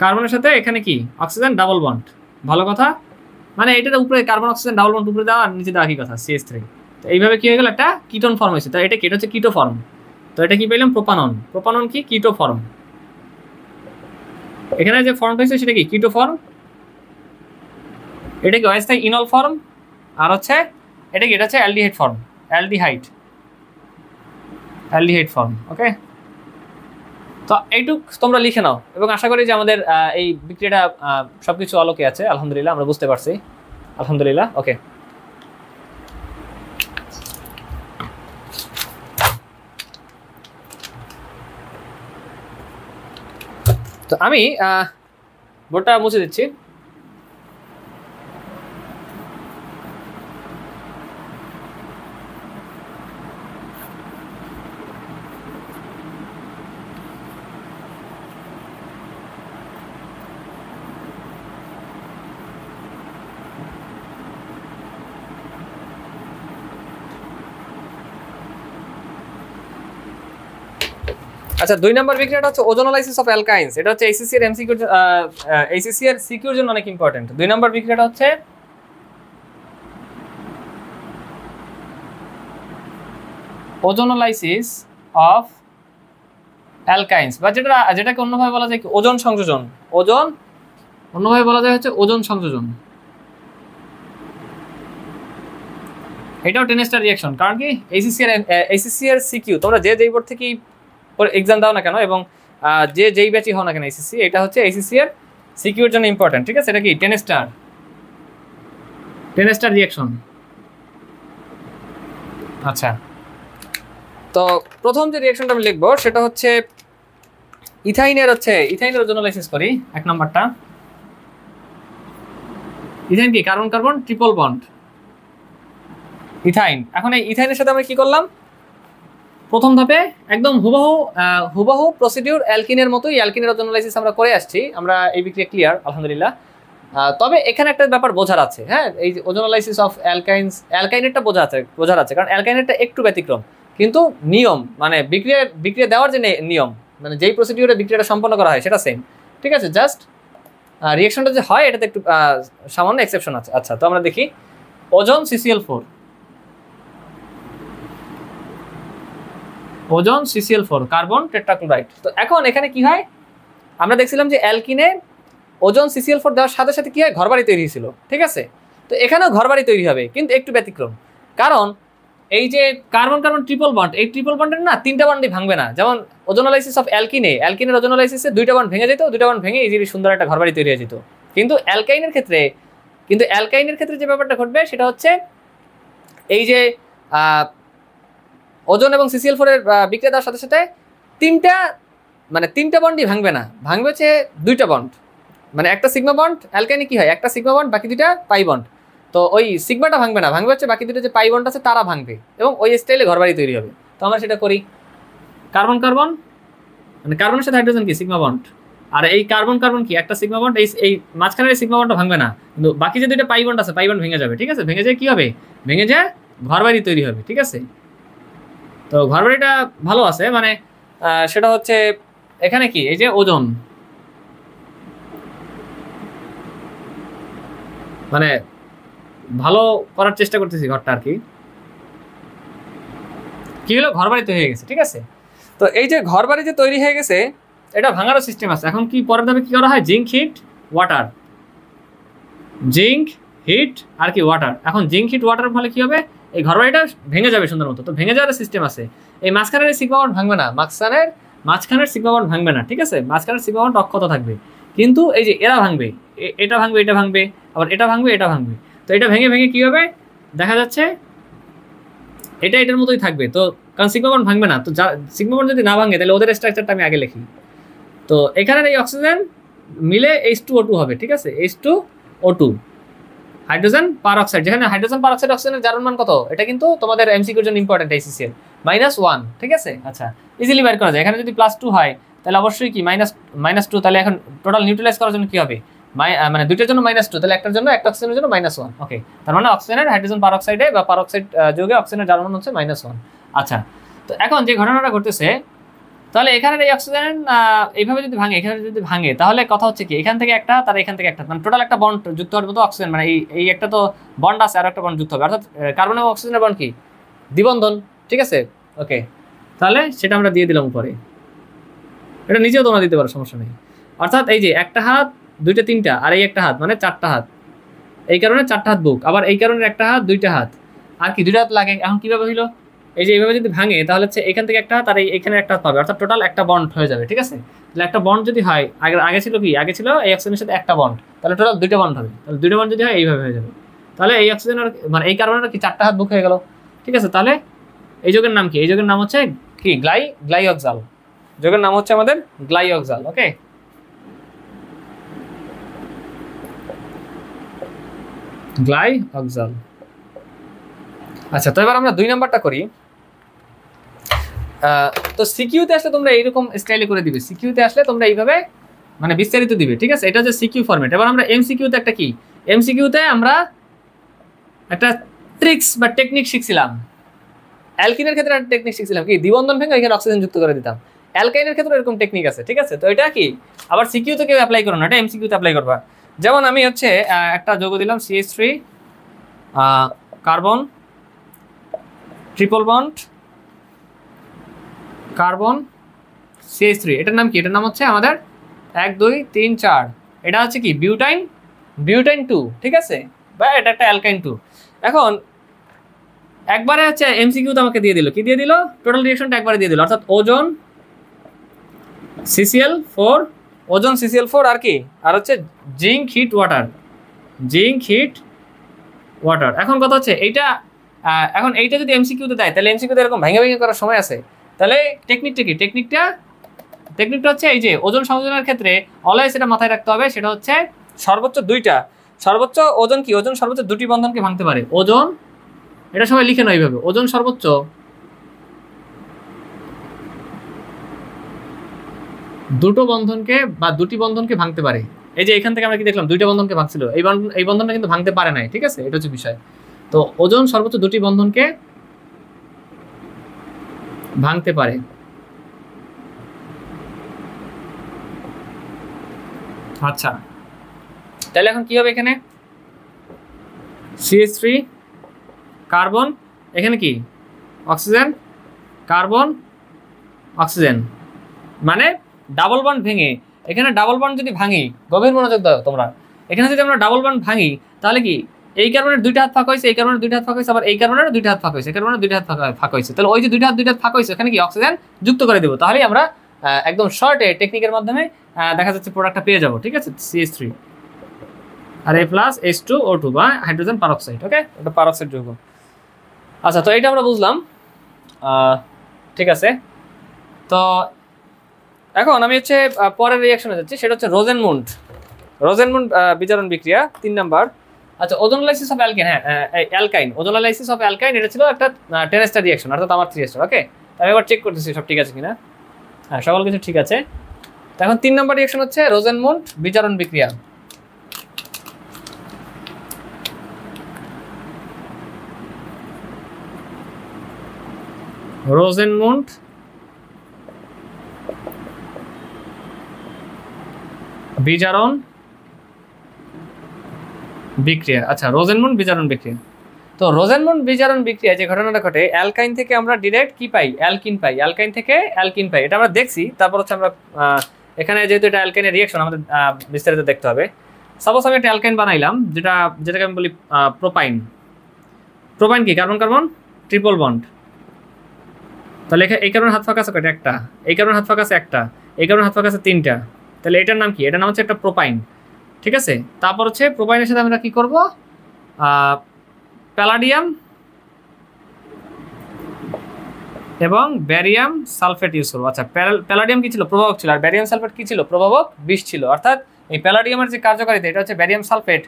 কার্বনের সাথে এখানে কি অক্সিজেন ডাবল বন্ড। ভালো কথা। মানে এটার উপরে কার্বন অক্সিজেন ডাবল বন্ড উপরে দেওয়া আর নিচে দেওয়া কি কথা? CH3। তো এইভাবে কি হয়ে গেল? একটা কিটোন ফর্ম হয়েছে। তো এটা কি? এটা হচ্ছে কিটো ফর্ম। তো এটা কি পেলাম? প্রোপানন। প্রোপানন কি? কিটো ফর্ম। এখানে যে ফর্ম হয়েছে সেটা কি? কিটো ফর্ম। এটা কি অস্থায়ী ইনল ফর্ম। আর হচ্ছে এটা কি? এটা হচ্ছে অ্যালডিহাইড ফর্ম, অ্যালডিহাইড ফর্ম। ওকে, তো এইটুক তোমরা লিখে নাও, এবং আশা করি যে আমাদের এই বিক্রিয়াটা সবকিছু আলোকে আছে। আলহামদুলিল্লাহ, আমরা বুঝতে পারছি, আলহামদুলিল্লাহ। ওকে, তো আমি বোর্ডটা মুছে দিচ্ছি। আচ্ছা 2 নম্বর বিক্রিয়াটা হচ্ছে ওজোনোলাইসিস অফ অ্যালকাইনস। এটা হচ্ছে এইচএসসি এর এমসিকিউ, এইচএসসি এর সিকিউর জন্য অনেক ইম্পর্টেন্ট। 2 নম্বর বিক্রিয়াটা হচ্ছে ওজোনোলাইসিস অফ অ্যালকাইনস, বা যেটাকে অন্যভাবে বলা যায় কি ওজন সংযোজন। ওজন অন্যভাবে বলা যায় হচ্ছে ওজন সংযোজন। এটাও 10 স্টার রিঅ্যাকশন, কারণ কি এইচএসসি এর সিকিউ তোমরা যেই বোর্ড থেকে এক্সাম দাও না কেন এবং যেই ব্যাচই হও না কেন এইচএসসি, এটা হচ্ছে এইচএসসি এর সিকিউর জন্য ইম্পর্টেন্ট। ঠিক আছে, এটা কি 10 স্টার রিঅ্যাকশন। আচ্ছা, তো প্রথম যে রিঅ্যাকশনটা আমি লিখবো সেটা হচ্ছে ইথাইনের ওজোনোলাইসিস করি। 1 নম্বরটা ইথাইন কি carbon carbon triple bond ethyne. এখন এই ইথাইনের সাথে আমরা কি করলাম, প্রথম ধাপে একদম হুবহু প্রসিডিউর অ্যালকিনের মতোই অ্যালকিনের ওজোনোলাইসিস আমরা করে আসছি। আমরা এই বিক্রিয়া ক্লিয়ার আলহামদুলিল্লাহ। তবে এখানে একটা ব্যাপার বোঝার আছে, হ্যাঁ, এই যে ওজোনোলাইসিস অফ অ্যালকাইনেরটা বোঝার আছে, কারণ অ্যালকাইনেরটা একটু ব্যতিক্রম, কিন্তু নিয়ম মানে বিক্রিয়া দেওয়ার যে নিয়ম, মানে যেই প্রসিডিউরে বিক্রিয়াটা সম্পন্ন করা হয় সেটা সেম। ঠিক আছে, জাস্ট রিঅ্যাকশনটা যে হয় এটাতে একটু সামান্য এক্সেপশন আছে। আচ্ছা, তো আমরা দেখি ওজন CCl4 কার্বন টেট্রাক্লোরাইড। তো এখন এখানে কি হয়, আমরা দেখছিলাম যে অ্যালকিনে ওজন CCl4 দেওয়ার সাথে সাথে কি হয়, ঘরবাড়ি তৈরি হয়েছিল। ঠিক আছে, তো এখানেও ঘরবাড়ি তৈরি হবে, কিন্তু একটু ব্যতিক্রম, কারণ এই যে কার্বন কার্বন ট্রিপল বন্ড, এই ট্রিপল বন্ডের না 3টা বন্ডই ভাঙবে না। যেমন ওজোনোলাইসিস অফ অ্যালকিনের ওজোনোলাইসিসে 2টা বন্ড ভেঙে যেত, 2টা বন্ড ভেঙে ইজিলি সুন্দর একটা ঘরবাড়ি তৈরি হয়ে যেত। কিন্তু অ্যালকাইনের ক্ষেত্রে যে ব্যাপারটা ঘটবে সেটা হচ্ছে এই যে ওজন এবং CCl4 এর বিক্রিয়া দেওয়ার সাথে সাথে 3টা বন্ডই ভাঙবে না, ভাঙবে হচ্ছে 2টা বন্ড। মানে একটা সিগমা বন্ড, অ্যালকাইনে কি হয়, একটা সিগমা বন্ড, বাকি 2টা পাই বন্ড। তো ওই সিগমাটা ভাঙবে না, ভাঙবে হচ্ছে বাকি 2টা যে পাই বন্ড আছে তারা ভাঙবে, এবং ওই স্টাইলে ঘরবাড়ি তৈরি হবে। তো আমরা সেটা করি। কার্বন কার্বন মানে কার্বনের সাথে হাইড্রোজেন কি সিগমা বন্ড, আর এই কার্বন কার্বন কি একটা সিগমা বন্ড, এই মাঝখানের সিগমা বন্ডটা ভাঙবে না, কিন্তু বাকি যে 2টা পাই বন্ড আছে পাই বন্ড ভেঙে যাবে। ঠিক আছে, ভেঙে যায় কি হবে, ভেঙে যায় ঘরবাড়ি তৈরি হবে। ঠিক আছে, তো ঘরবাড়িটা ভালো আছে, মানে সেটা হচ্ছে এখানে কি এই যে ওজন মানে ভালো করার চেষ্টা করতেছি ঘরটা আর কি হলো, ঘরবাড়ি তৈরি হয়ে গেছে। ঠিক আছে, তো এই যে ঘরবাড়ি যে তৈরি হয়ে গেছে এটা ভাঙারও সিস্টেম আছে। এখন কি পরের ধাপে কি করা হয়, জিঙ্ক হিট ওয়াটার আর কি ওয়াটার। এখন জিঙ্ক হিট ওয়াটার ফলে কি হবে, এই ঘরবাড়িটা ভেঙে যাবে সুন্দর মতো। তো ভেঙে যাওয়ার সিস্টেম আছে, এই মাঝখানের সিগমা বন্ড ভাঙবে না, মাঝখানের সিগমা বন্ড ভাঙবে না। ঠিক আছে, মাঝখানের সিগমা বন্ড অক্ষত থাকবে, কিন্তু এই যে এরা ভাঙবে, এটা ভাঙবে, এটা ভাঙবে, আবার এটা ভাঙবে, এটা ভাঙবে। তো এটা ভেঙে কি হবে, দেখা যাচ্ছে এটা এটার মতোই থাকবে। তো কারণ সিগমা বন্ড ভাঙবে না, তো সিগমা বন্ড যদি না ভাঙে তাহলে ওদের স্ট্রাকচারটা আমি আগে লিখি। তো এখানের এই অক্সিজেন মিলে H2O2 হবে। ঠিক আছে, H2O2 হাইড্রোজেন পারঅক্সাইড, যেখানে হাইড্রোজেন পারঅক্সাইড অক্সিজেনের জারণ মান কত, এটা কিন্তু তোমাদের এমসিকিউর জন্য ইম্পর্টেন্ট, এইচএসসি এর -1। ঠিক আছে, আচ্ছা ইজিলি বের করা যায়। এখানে যদি +2 হয় তাহলে অবশ্যই কি -2, তাহলে এখন টোটাল নিউট্রালাইজ করার জন্য কি হবে, মানে 2টার জন্য -2, তাহলে একটার জন্য, একটা অক্সিজেনের জন্য -1। ওকে, তার মানে অক্সিজেনের হাইড্রোজেন পারঅক্সাইডে বা পারঅক্সাইড যৌগে অক্সিজেনের জারণ মান হচ্ছে -1। আচ্ছা, তো এখন যে ঘটনাটা ঘটতেছে, তাহলে এখানে এই অক্সিজেন এইভাবে যদি ভাঙে, এখানে যদি ভাঙে, তাহলে কথা হচ্ছে কি এখান থেকে একটা, তার এখান থেকে একটা, মানে টোটাল একটা বন্ড যুক্ত হওয়ার মতো অক্সিজেন, মানে এই একটা তো বন্ড আছে আর একটা বন্ড যুক্ত হবে, অর্থাৎ কার্বন এবং অক্সিজেনের বন্ড কি দ্বিবন্ধন। ঠিক আছে, ওকে, তাহলে সেটা আমরা দিয়ে দিলাম উপরে, এটা নিচেও তোমরা দিতে পারো, সমস্যা নেই। অর্থাৎ এই যে একটা হাত, 2টা 3টা, আর এই একটা হাত মানে 4টা হাত, এই কারণে 4টা হাত বুক, আবার এই কারণে একটা হাত, 2টা হাত, আর কি 2টা হাত লাগে। এখন কিভাবে হইলো, এই যে এইভাবে যদি ভাঙে তাহলে হচ্ছে এখান থেকে একটা হাত আর এখানে একটা হাত পাবে, অর্থাৎ টোটাল একটা বন্ড হয়ে যাবে। ঠিক আছে, তাহলে একটা বন্ড যদি হয়, আগে ছিল কি, আগে ছিল এই অক্সিজেনের সাথে একটা বন্ড, তাহলে টোটাল 2টা বন্ড হবে। তাহলে 2টা বন্ড যদি হয় এইভাবে হয়ে যাবে, তাহলে এই অক্সিজেনের মানে এই কার্বনের কি 4টা হাত বুক হয়ে গেল। ঠিক আছে, তাহলে এই যৌগের নাম কি, এই যৌগের নাম হচ্ছে কি গ্লাইঅক্সাল, যৌগের নাম হচ্ছে আমাদের গ্লাইঅক্সাল। ওকে, গ্লাইঅক্সাল। আচ্ছা, তো এবার আমরা 2 নাম্বারটা করি। তো সিকিউতে আসলে তোমরা এইরকম স্টাইলে করে দিবে, সিকিউতে আসলে তোমরা এইভাবে মানে বিস্তারিত দিবে। ঠিক আছে, এটা হচ্ছে সিকিউ ফরম্যাট। এবার আমরা এমসিকিউতে একটা কি, এমসিকিউতে আমরা একটা ট্রিক্স বা টেকনিক শিখছিলাম। অ্যালকিনের ক্ষেত্রে একটা টেকনিক শিখছিলাম কি, দ্বিবন্ধন ভেঙে এখানে অক্সিজেন যুক্ত করে দিতাম। অ্যালকাইনের ক্ষেত্রে এরকম টেকনিক আছে, ঠিক আছে? তো এটা কি আবার সিকিউ তে কেউ অ্যাপ্লাই করো না, এটা এমসিকিউ তে অ্যাপ্লাই করবা। যেমন আমি হচ্ছে একটা যৌগ দিলাম CH3 carbon triple bond carbon CH3, এটার নাম কি? এটার নাম হচ্ছে আমাদের 1 2 3 4, এটা হচ্ছে কি বিউটাইন 2, ঠিক আছে? বা এটা একটা অ্যালকাইন 2। এখন একবারে হচ্ছে এমসিকিউ তো আমাকে দিয়ে দিল, কি দিয়ে দিল? টোটাল রিঅ্যাকশনটা একবারে দিয়ে দিল, অর্থাৎ ওজন CCl4, ওজন CCl4 আর কি, আর হচ্ছে জিঙ্ক হিট ওয়াটার। এখন কথা হচ্ছে এইটা এখন এইটা যদি এমসিকিউতে দেয় তাহলে এমসিকিউতে এরকম ভেঙে ভেঙে করার সময় আছে। তাহলে টেকনিকটা কি? টেকনিকটা হচ্ছে এই যে ওজন সংযোজনের ক্ষেত্রে অলওয়েজ এটা মাথায় রাখতে হবে, সেটা হচ্ছে সর্বোচ্চ ওজন কি? ওজন সর্বোচ্চ 2টি বন্ধনকে ভাঙতে পারে। ওজন এটা সবাই লিখে নাও এইভাবে, ওজন সর্বোচ্চ 2টো বন্ধনকে বা 2টি বন্ধনকে ভাঙতে পারে। এই যে এখান থেকে আমরা কি দেখলাম? 2টা বন্ধনকে ভাঙছিল, এই বন্ধনটা কিন্তু ভাঙতে পারে নাই, ঠিক আছে? এটা হচ্ছে বিষয়। তো ওজন সর্বোচ্চ 2টি বন্ধনকে ভাঙতে পারে। আচ্ছা, তাহলে এখন কি হবে? এখানে CH3 কার্বন, এখানে কি অক্সিজেন কার্বন অক্সিজেন, মানে ডাবল বন্ড ভেঙে, এখানে ডাবল বন্ড যদি ভাঙি, গভীর মনোযোগ দাও তোমরা, এখানে যদি আমরা ডাবল বন্ড ভাঙি তাহলে কি এই কার্বনের 2টা হাত ফাঁকা হয়েছে, এই কার্বনের 2টা হাত ফাঁকা হয়েছে, আবার এই কার্বনের 2টা হাত ফাঁকা হয়েছে, এই কার্বনের 2টা হাত ফাঁকা হয়েছে। তাহলে ওই যে 2টা হাত ফাঁকা হয়েছে ওখানে কি অক্সিজেন যুক্ত করে দেবো, তাহলেই আমরা একদম শর্টে টেকনিকের মাধ্যমে দেখা যাচ্ছে প্রোডাক্টটা পেয়ে যাবো, ঠিক আছে? CH3 আর A+ H2O2 বা হাইড্রোজেন পারক্সাইড, ওকে? এটা পারক্সাইড যৌগ। আচ্ছা, তো এটা আমরা বুঝলাম, ঠিক আছে? তো এখন আমি হচ্ছে পরের রিঅ্যাকশনে যাচ্ছি, সেটা হচ্ছে রোজেনমুন্ড বিজারণ বিক্রিয়া 3 নাম্বার। আচ্ছা, ozonolysis of alkane, অ্যালকাইন, ozonolysis of অ্যালকাইন, এটা ছিল একটা 10 স্টার রিঅ্যাকশন, অর্থাৎ আমার 3 স্টার, ওকে? আমি এবার চেক করতেছি সব ঠিক আছে কিনা। হ্যাঁ, সকল কিছু ঠিক আছে। তো এখন 3 নাম্বার রিঅ্যাকশন হচ্ছে রোজেনমুন্ড বিজারণ বিক্রিয়া। রোজেনমুন্ড বিজারণ বিক্রিয়া। আচ্ছা, রোজেনমুন্ড বিজারণ বিক্রিয়া। তো রোজেনমুন্ড বিজারণ বিক্রিয়া যে ঘটনাটা ঘটে, অ্যালকাইন থেকে আমরা ডিরেক্ট কি পাই? অ্যালকিন পাই। অ্যালকাইন থেকে অ্যালকিন পাই, এটা আমরা দেখছি। তারপর হচ্ছে আমরা এখানে যেহেতু এটা অ্যালকাইনের রিঅ্যাকশন, আমাদের বিস্তারিত দেখতে হবে। সাপোজ আমি একটা অ্যালকাইন বানাইলাম, যেটাকে আমি বলি প্রোপাইন। কি? Carbon carbon triple bond. তাহলে এই কার্বনের হাত ফাঁকা আছে কয়টা? একটা। এই কার্বনের হাত ফাঁকা আছে একটা। এই কার্বনের হাত ফাঁকা আছে 3টা। তাহলে এটার নাম কি? এটার নাম হচ্ছে একটা প্রোপাইন, ঠিক আছে? তারপর হচ্ছে প্রোপাইনের সাথে আমরা কি করব? প্যালাডিয়াম এবং ব্যারিয়াম সালফেট ইউজ করবো। আচ্ছা, প্যালাডিয়াম কি ছিল? প্রভাবক ছিল। আর ব্যারিয়াম সালফেট কি ছিল? প্রভাবক বিষ ছিল। অর্থাৎ এই প্যালাডিয়ামের যে কার্যকারিতা, এটা হচ্ছে ব্যারিয়াম সালফেট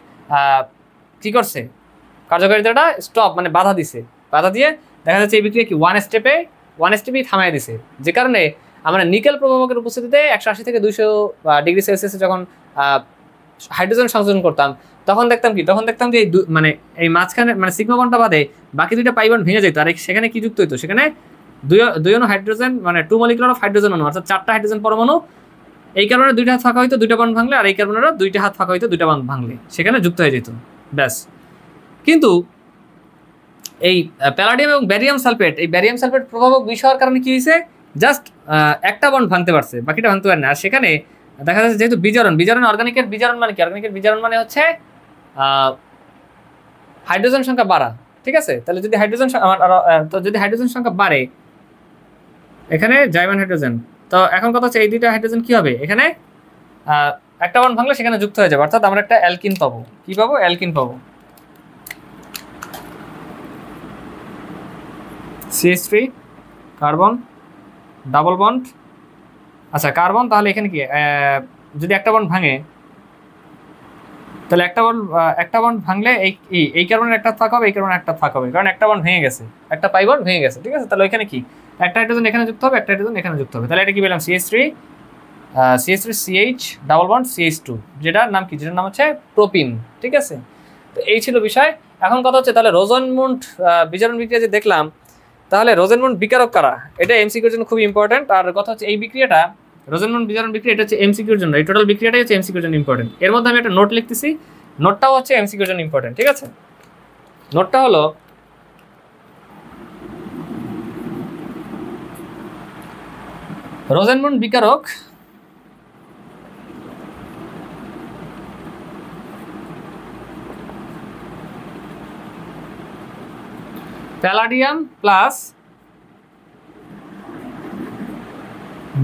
কি করছে? কার্যকারিতাটা স্টপ, মানে বাধা দিছে। বাধা দিয়ে দেখা যাচ্ছে এই বিক্রিয়া কি ওয়ান স্টেপেই থামাই দিছে, যে কারণে আমরা নিকেল প্রভাবকের উপস্থিতিতে 180 থেকে 200 ডিগ্রি সেলসিয়াসে যখন হাইড্রোজেন সংযোজন করতাম, তখন দেখতাম যে মানে এই মাঝখানে মানে সিগমা বন্ডটা বাদে বাকি 2টা পাই বন্ড ভেঙে যেত। আর সেখানে কি যুক্ত হইতো? সেখানে দুই অণু হাইড্রোজেন, মানে 2 মলিকুলার অফ হাইড্রোজেন অণু, অর্থাৎ 4টা হাইড্রোজেন পরমাণু। এই কারণে 2টা হাত ফাঁকা হইতো, 2টা বন্ড ভাঙলে, আর এই কারণে 2টা হাত ফাঁকা হইতো, 2টা বন্ড ভাঙলে, সেখানে যুক্ত হয়ে যেত, ব্যাস। কিন্তু এই প্যালাডিয়াম এবং ব্যারিয়াম সালফেট প্রভাবক বিষ হওয়ার কারণে কি হয়েছে? জাস্ট একটা বন্ড ভাঙতে পারছে, বাকিটা ভাঙতে পারে না। আর সেখানে দেখা যাচ্ছে যেহেতু বিজারণ অর্গানিকের বিজারণ মানে কি? অর্গানিকের বিজারণ মানে হচ্ছে হাইড্রোজেন সংখ্যা বাড়া, ঠিক আছে? তাহলে যদি হাইড্রোজেন সংখ্যা বাড়ে, এখানে জাইমান হাইড্রোজেন, তো এখন কথা হচ্ছে এই 2টা হাইড্রোজেন কি হবে? এখানে একটা বন্ড ভাঙলে সেখানে যুক্ত হয়ে যাবে, অর্থাৎ আমরা একটা অ্যালকিন পাবো। কি পাবো? অ্যালকিন পাবো। CH3 carbon double bond. আচ্ছা, কার্বন, তাহলে এখানে কি যদি একটা বন্ড ভাঙে, তাহলে একটা বন্ড ভাঙলে এই কার্বনের একটা ফাঁক হবে, এই কার্বনের একটা ফাঁক হবে, কারণ একটা বন্ড ভেঙে গেছে, একটা পাই বন্ড ভেঙে গেছে, ঠিক আছে? তাহলে এখানে কি একটা হাইড্রোজেন এখানে যুক্ত হবে, একটা হাইড্রোজেন এখানে যুক্ত হবে। তাহলে এটা কি পেলাম? CH3 CH double bond CH2, যেটার নাম কি? যেটার নাম হচ্ছে প্রোপিন, ঠিক আছে? তো এই ছিল বিষয়। এখন কথা হচ্ছে তাহলে রোজেনমুন্ড বিজারণ বিক্রিয়া যে দেখলাম, তাহলে রোজেনমুন্ড বিকারক কারা, এটা এমসিকিউর জন্য খুব ইম্পর্টেন্ট। আর কথা হচ্ছে এই বিক্রিয়াটা রোজেনমুন্ড বিজারণ বিক্রিয়া, এটা হচ্ছে এমসিকিউর জন্য, এই টোটাল বিক্রিয়াটাই হচ্ছে এমসিকিউর জন্য ইম্পর্টেন্ট। এর মধ্যে আমি একটা নোট লিখতেছি, নোটটাও হচ্ছে এমসিকিউর জন্য ইম্পর্টেন্ট, ঠিক আছে? নোটটা হলো রোজেনমুন্ড বিকারক palladium plus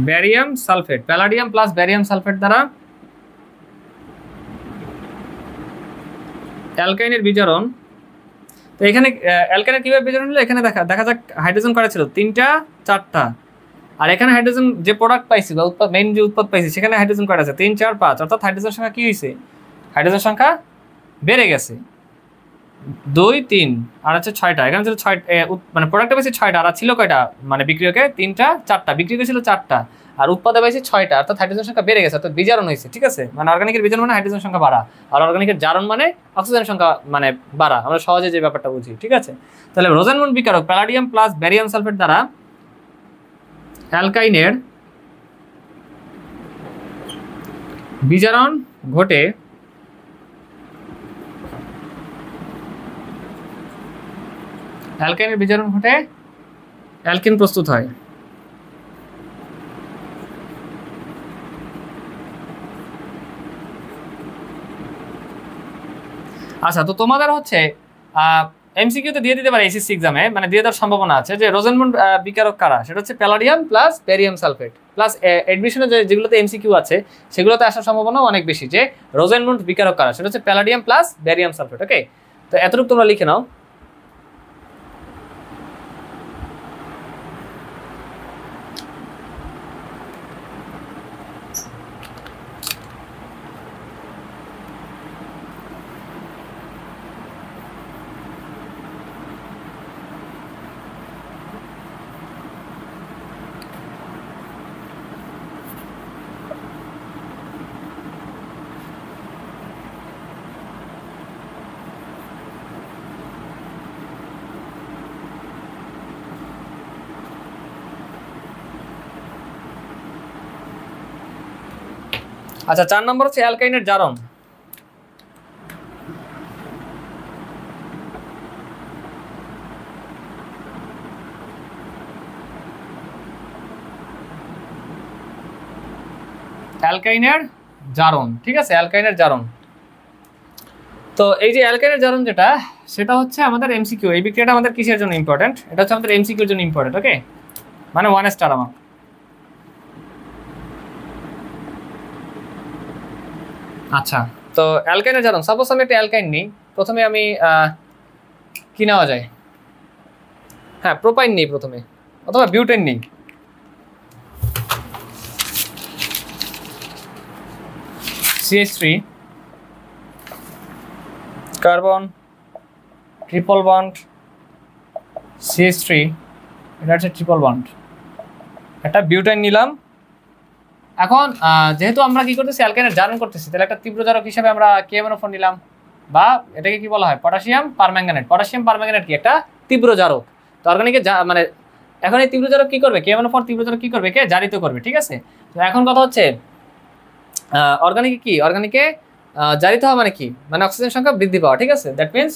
barium sulphate, palladium plus barium sulphate দ্বারা অ্যালকাইনের বিজারণ। তো এখানে অ্যালকাইনের কিভাবে বিজারণ হলো, এখানে দেখা যাক হাইড্রোজেন করা ছিল 3টা 4টা, আর এখানে হাইড্রোজেন যে প্রোডাক্ট পাইছি বা উৎপাদ মেইন যে উৎপাদ পাইছি সেখানে হাইড্রোজেন করা আছে 3 4 5, অর্থাৎ হাইড্রোজেন সংখ্যা কি হয়েছে, হাইড্রোজেন সংখ্যা বেড়ে গেছে 2 3 আর হচ্ছে 6টা, এখানে ছিল 6 মানে প্রোডাক্টে পাইছি 6টা, আর ছিল কয়টা মানে বিক্রিয়কে 3টা 4টা, বিক্রিয়কে ছিল 4টা আর উৎপাদে পাইছি 6টা, অর্থাৎ হাইড্রোজেন সংখ্যা বেড়ে গেছে, অর্থাৎ বিজারণ হয়েছে, ঠিক আছে? মানে অর্গানিকের বিজারণ মানে হাইড্রোজেন সংখ্যা বাড়া, আর অর্গানিকের জারণ মানে অক্সিজেন সংখ্যা মানে বাড়া, আমরা সহজে যে ব্যাপারটা বুঝি, ঠিক আছে? তাহলে রোজেনমুন্ড বিকারক প্যালাডিয়াম প্লাস ব্যারিয়াম সালফেট দ্বারা অ্যালকাইনের বিজারণ ঘটে অ্যালকাইনের বিজারণ ঘটে অ্যালকিন প্রস্তুত হয়। আচ্ছা, তো তোমাদের হচ্ছে এমসিকিউতে দিয়ে দিতে পারে এসএসসি এক্সামে, মানে দিয়ে দেওয়ার সম্ভাবনা আছে যে রোজেনমুন্ড বিকারক কারা, সেটা হচ্ছে palladium plus barium sulphate, plus এডমিশনে যেগুলোতে এমসিকিউ আছে সেগুলোতে আসার সম্ভাবনা অনেক বেশি যে রোজেনমুন্ড বিকারক কারা, সেটা হচ্ছে প্যালাডিয়াম প্লাস ব্যারিয়াম সালফেট। ওকে, তো এতটুকু তোমরা লিখে নাও। আচ্ছা, 4 নম্বর হচ্ছে অ্যালকাইনের জারণ। অ্যালকাইনের জারণ, ঠিক আছে? অ্যালকাইনের জারণ, তো এই যে অ্যালকাইনের জারণ যেটা, সেটা হচ্ছে আমাদের এমসিকিউ। এই বিক্রিয়াটা আমাদের কিসের জন্য ইম্পর্টেন্ট, এটা হচ্ছে আমাদের এমসিকিউর জন্য ইম্পর্টেন্ট। ওকে, মানে 1 স্টার আমার। আচ্ছা, তো অ্যালকাইনের জারণ, সাপোজ আমি একটা অ্যালকাইন নিই, প্রথমে আমি কি নেওয়া যায়, হ্যাঁ প্রোপাইন নিই প্রথমে, অথবা বিউটেন নিই। CH3 carbon triple bond CH3, এটা হচ্ছে ট্রিপল বন্ড, একটা বিউটেন নিলাম। এখন যেহেতু আমরা কি করতেছি, অ্যালকাইনের জারণ করতেছি, তাহলে একটা তীব্র জারক হিসেবে আমরা KMnO4 নিলাম, বা এটাকে কি বলা হয়, পটাশিয়াম পারম্যাঙ্গানেট। পটাশিয়াম পারম্যাঙ্গানেট কি একটা তীব্র জারক, তো অর্গানিকে মানে এখন এই তীব্র জারক কি করবে, KMnO4 তীব্র জারক কি করবে, কে জারিত করবে, ঠিক আছে? তো এখন কথা হচ্ছে অর্গানিকে কি, অর্গানিকে জারিত হওয়া মানে কি, মানে অক্সিজেন সংখ্যা বৃদ্ধি পাওয়া, ঠিক আছে? দ্যাট মিনস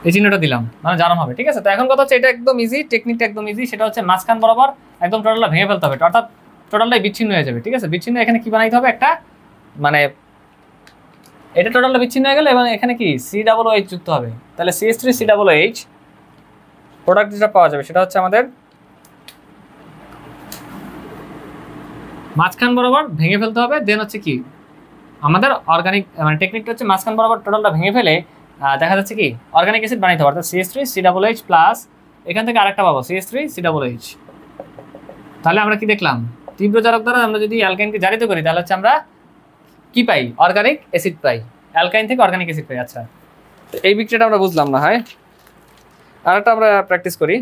এই চিহ্নটা দিলাম, মানে জারণ হবে, ঠিক আছে? তো এখন কথা হচ্ছে এটা একদম ইজি, টেকনিকটা একদম ইজি, সেটা হচ্ছে মাঝখান বরাবর একদম টোটালটা ভেঙে ফেলতে হবে, অর্থাৎ টোটালটাই বিচ্ছিন্ন হয়ে যাবে, ঠিক আছে? বিচ্ছিন্ন এখানে কি বানাইতে হবে, একটা মানে এটা টোটালটা বিচ্ছিন্ন হয়ে গেলে এবং এখানে কি COOH যুক্ত হবে, তাহলে CH3 COOH প্রোডাক্ট যেটা পাওয়া যাবে সেটা হচ্ছে আমাদের মাঝখান বরাবর ভেঙে ফেলতে হবে। দেন হচ্ছে কি আমাদের অর্গানিক মানে টেকনিকটা হচ্ছে মাঝখান বরাবর টোটালটা ভেঙে ফেলে দেখা যাচ্ছে কি অর্গানিক অ্যাসিড বানাইতে হবে, অর্থাৎ CH3 COOH প্লাস এখান থেকে আরেকটা পাবো CH3 COOH। তাহলে আমরা কি দেখলাম, তীব্র জারক দ্বারা আমরা যদি অ্যালকাইনকে জারিত করি তাহলে হচ্ছে আমরা কি পাই, অর্গানিক অ্যাসিড পাই, অ্যালকাইন থেকে অর্গানিক অ্যাসিড পাই। আচ্ছা, তো এই বিক্রিয়াটা আমরা বুঝলাম না হয়, আরেকটা আমরা প্র্যাকটিস করি।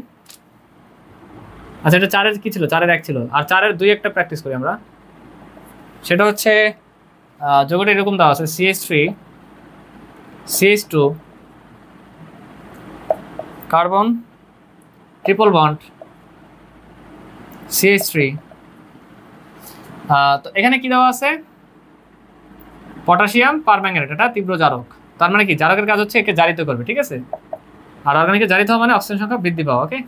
আচ্ছা, এটা 4-এর কি ছিল, 4-এর 1 ছিল, আর 4-এর 2 একটা প্র্যাকটিস করি আমরা। সেটা হচ্ছে যৌগটা এরকম দেওয়া আছে CH3 CH2 carbon triple bond CH3। তো এখানে কি দেওয়া আছে, পটাশিয়াম পারম্যাঙ্গানেট, এটা তীব্র জারক। তার মানে কি, জারকের কাজ হচ্ছে একে জারিত করবে, ঠিক আছে। আর অর্গানিকে জারিত হওয়া মানে অক্সিজেন সংখ্যা বৃদ্ধি পাওয়া। ওকে,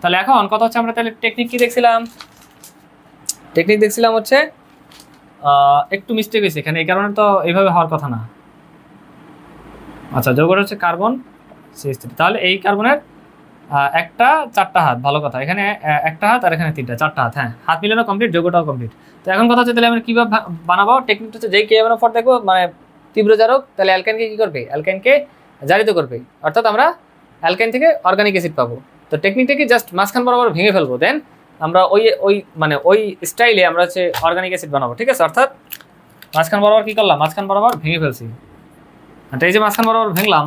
তাহলে এখন কথা হচ্ছে আমরা তাহলে টেকনিক কি দেখছিলাম, টেকনিক দেখছিলাম হচ্ছে একটু মিস্টেক হয়েছে এখানে, এই কারণে তো এইভাবে হওয়ার কথা না। আচ্ছা, যৌগটা হচ্ছে কার্বন CH3, তাহলে এই কার্বনের একটা 4টা হাত, ভালো কথা, এখানে একটা হাত আর এখানে 3টা, 4টা হাত। হ্যাঁ, হাত মিলানো কমপ্লিট, যৌগটাও কমপ্লিট। তো এখন কথা হচ্ছে তাহলে আমরা কীভাবে বানাবো, টেকনিকটা হচ্ছে যেই KMnO4 দেখবো মানে তীব্র জারক, তাহলে অ্যালকাইনকে কী করবে, অ্যালকাইনকে জারিত করবে, অর্থাৎ আমরা অ্যালকাইন থেকে অর্গানিক অ্যাসিড পাবো। তো টেকনিকটা কি, জাস্ট মাঝখান বরাবর ভেঙে ফেলবো, দেন আমরা ওই স্টাইলে আমরা হচ্ছে অর্গানিক অ্যাসিড বানাবো, ঠিক আছে। অর্থাৎ মাঝখান বরাবর কী করলাম, মাঝখান বরাবর ভেঙে ফেলছি। আচ্ছা, এই যে মাঝখান বরাবর ভেঙলাম,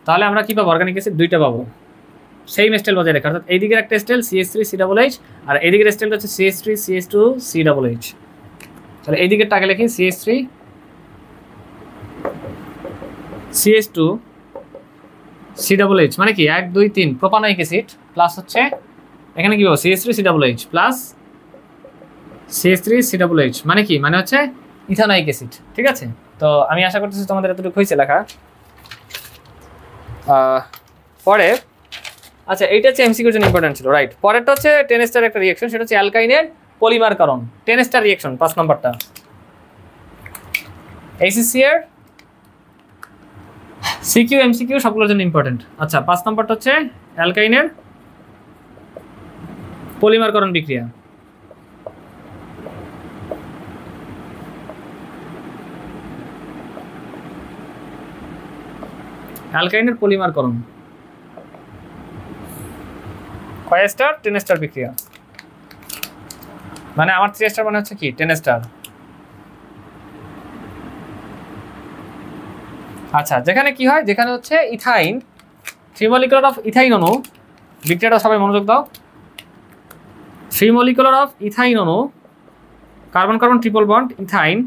তাহলে আমরা কী পাবো, অর্গানিক অ্যাসিড 2টা পাবো, সেম স্টাইল বজায় রেখে। অর্থাৎ এই দিকের একটা স্টাইল CH3COOH, আর এই দিকের স্টাইলটা হচ্ছে CH3CH2COOH। তাহলে এই দিকের টাকে লিখি CH3CH2COOH, মানে কি 1 2 3 প্রোপানোয়িক অ্যাসিড, প্লাস হচ্ছে এখানে কি পাবো CH3COOH প্লাস CH3COOH, মানে কি, মানে হচ্ছে ইথানোয়িক অ্যাসিড, ঠিক আছে। তো আমি আশা করতেছি তোমাদের এতটুকু হয়েছে লেখা। পরে আচ্ছা, এইটা হচ্ছে MCQর জন্য ইম্পর্টেন্ট ছিল, রাইট। পরেরটা হচ্ছে 10 স্টার একটা রিয়েকশন, সেটা হচ্ছে অ্যালকাইনের পলিমারকরণ, 10 স্টার রিয়েকশন, 5 নম্বরটা। ACCR CQ MCQ সবগুলোর জন্য ইম্পর্টেন্ট। আচ্ছা, 5 নম্বরটা হচ্ছে অ্যালকাইনের পলিমারকরণ বিক্রিয়া। অ্যালকাইনের পলিমারকরণ কয় স্টার, 10 স্টার বিক্রিয়া, মানে আমার 3 স্টার মানে হচ্ছে কি 10 স্টার। আচ্ছা, যেখানে কি হয়, যেখানে হচ্ছে ইথাইন 3 মলিকুলার অফ ইথাইন অণু, বিক্রিয়াটা সবাই মনোযোগ দাও, 3 মলিকুলার অফ ইথাইন অণু, carbon carbon triple bond ethyne,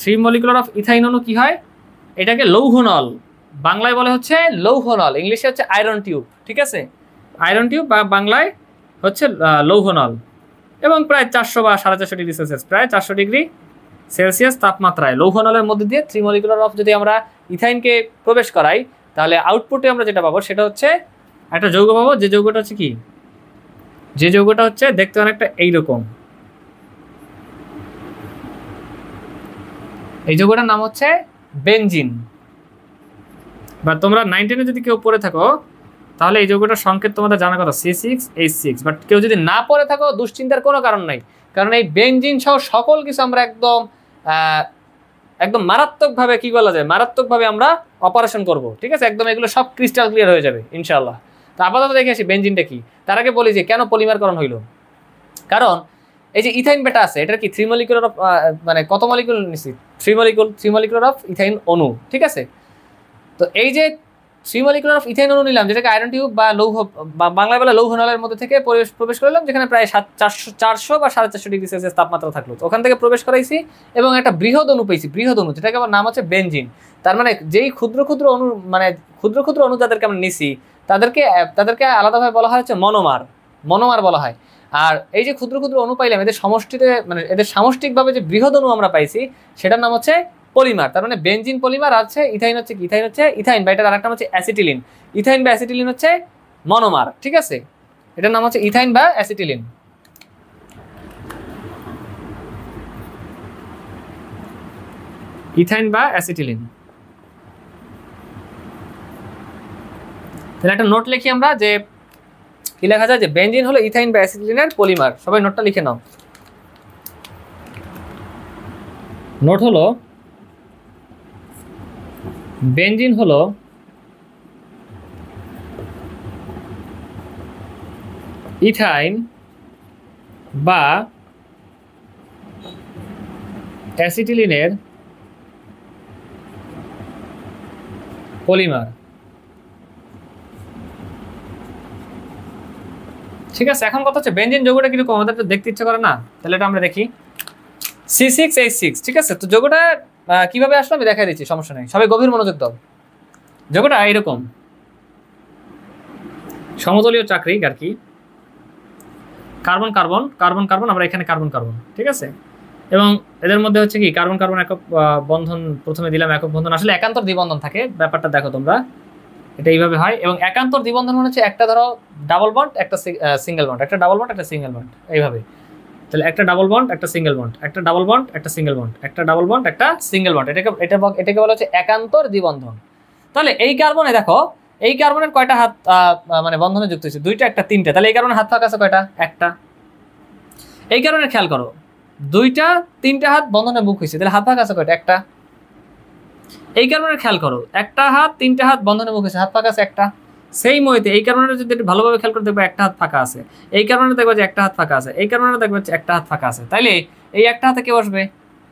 3 molecular of ethyne অণু কি হয়, এটাকে লৌহনল, বাংলায় বলে হচ্ছে লৌহনল, ইংলিশে হচ্ছে আয়রন টিউব, ঠিক আছে। আয়রন টিউব বা বাংলায় হচ্ছে লৌহনল, এবং প্রায় 400 বা 450 ডিগ্রি সেলসিয়াস, প্রায় 400 ডিগ্রি সেলসিয়াস তাপমাত্রায় লৌহনলের মধ্যে দিয়ে 3 মলিকুলার অফ যদি আমরা ইথাইনকে প্রবেশ করাই, তাহলে আউটপুটে আমরা যেটা পাবো সেটা হচ্ছে একটা যৌগ পাবো, যে যৌগটা হচ্ছে কি, যে যৌগটা হচ্ছে দেখতে অনেকটা এইরকম। এই যৌগটার নাম হচ্ছে বেনজিন, বা তোমরা 9-10 যদি কেউ পড়ে থাকো তাহলে এই যৌগটার সংকেত তোমাদের জানার কথা C6H6, বাট কেউ যদি না পড়ে থাকো দুশ্চিন্তার কোনো কারণ নাই, কারণ এই বেনজিন সহ সকল কিছু আমরা একদম মারাত্মকভাবে কি বলা যায়, মারাত্মকভাবে আমরা অপারেশন করব, ঠিক আছে। একদম এগুলো সব ক্রিস্টাল ক্লিয়ার হয়ে যাবে ইনশাআল্লাহ। তো আপাতত দেখে আসি বেনজিনটা কি। তার আগে বলি যে কেন পলিমারকরণ হইল, কারণ এই যে ইথাইন বেটা আছে, এটা কি 3 মলিকুলার অফ মানে কত মলিকুল নিছি, 3 মলিকুলার অফ ইথাইন অণু, ঠিক আছে। তো এই যে 3 মলিকুলার অফ ইথাইন অণু নিলাম, যেটাকে আয়রন টিউব বা লৌহ বা বাংলায় বলা লৌহনলের মধ্যে থেকে প্রবেশ করলাম, যেখানে প্রায় 400 বা 450 ডিগ্রি সেলসিয়াস তাপমাত্রা থাকলো, ওখান থেকে প্রবেশ করাইছি এবং একটা বৃহৎ অণু পেয়েছি, বৃহৎ অণু, যেটাকে আমার নাম হচ্ছে বেনজিন। তার মানে যেই ক্ষুদ্র ক্ষুদ্র অণু, মানে ক্ষুদ্র ক্ষুদ্র অণু যাদেরকে আমরা নিছি, তাদেরকে আলাদাভাবে বলা হয় হচ্ছে মনোমার বলা হয়। আর এই যে ক্ষুদ্র ক্ষুদ্র অণু পাইলাম, এদের সমষ্টিতে মানে এদের সামষ্টিকভাবে যে বৃহৎ অণু আমরা পাইছি, সেটার নাম হচ্ছে পলিমার। তার মানে বেনজিন পলিমার আছে, ইথাইন হচ্ছে কি, ইথাইন বা এটার আরেকটা হচ্ছে অ্যাসিটিলিন, ইথাইন বা অ্যাসিটিলিন হচ্ছে মনোমার, ঠিক আছে। এটার নাম হচ্ছে ইথাইন বা অ্যাসিটিলিন। ইথাইন বা অ্যাসিটিলিন। তাহলে একটা নোট লিখি আমরা, যে কি লেখা যায়, যে বেনজিন হলো ইথাইন বা অ্যাসিটিলিনের পলিমার। সবাই নোটটা লিখে নাও। নোট হলো বেনজিন হলো ইথাইন বা অ্যাসিটিলিনের পলিমার, ঠিক আছে। এখন কথা হচ্ছে বেনজিন যৌগটা কিরকম, আমাদের তো দেখতে ইচ্ছে করে না, তাহলে এটা আমরা দেখি C6H6, ঠিক আছে। তো যৌগটা কিভাবে আসলো আমি দেখাই দিচ্ছি, সমস্যা নেই, সবাই গভীর মনোযোগ দাও। যৌগটা এরকম, সমতলীয় চাকরিক আর কি, কার্বন কার্বন কার্বন কার্বন, আমরা এখানে কার্বন কার্বন, ঠিক আছে। এবং এদের মধ্যে হচ্ছে কি কার্বন কার্বন একক বন্ধন প্রথমে দিলাম, একক বন্ধন, আসলে একান্তর দ্বিবন্ধন থাকে, ব্যাপারটা দেখো তোমরা, এটা এইভাবে হয়। এবং একান্তর দ্বিবন্ধন মানে হচ্ছে একটা ধরো ডাবল বন্ড, একটা সিঙ্গেল বন্ড, একটা ডাবল বন্ড, একটা সিঙ্গেল বন্ড, এইভাবে। তাহলে একটা ডাবল বন্ড, একটা সিঙ্গেল বন্ড, একটা ডাবল বন্ড, একটা সিঙ্গেল বন্ড, একটা ডাবল বন্ড, একটা সিঙ্গেল বন্ড, এটাকে বলা হচ্ছে একান্তর দ্বিবন্ধন। তাহলে এই কার্বনে দেখো, এই কার্বনের কয়টা হাত মানে বন্ধনে যুক্ত হয়েছে? দুইটা, একটা, তিনটা। তাহলে এই কার্বনের হাত ফাঁকা আছে কয়টা? একটা। এই কারণে খেয়াল করো, দুইটা তিনটা হাত বন্ধনে মুখ হয়েছে, তাহলে হাত ফাঁকা আছে কয়টা? একটা। এই কারণে খেয়াল করো, একটা হাত তিনটা হাত বন্ধনে মুখ হয়েছে, হাত ফাঁকা আছে একটা। সেই মইতে এই কারণে যদি ভালোভাবে খেয়াল করে দেখবো একটা হাত ফাঁকা আছে, এই কারণে দেখবো যে একটা হাত ফাঁকা আছে, এই কারণে দেখবো যে একটা হাত ফাঁকা আছে। তাইলে এই একটা হাতে কে বসবে?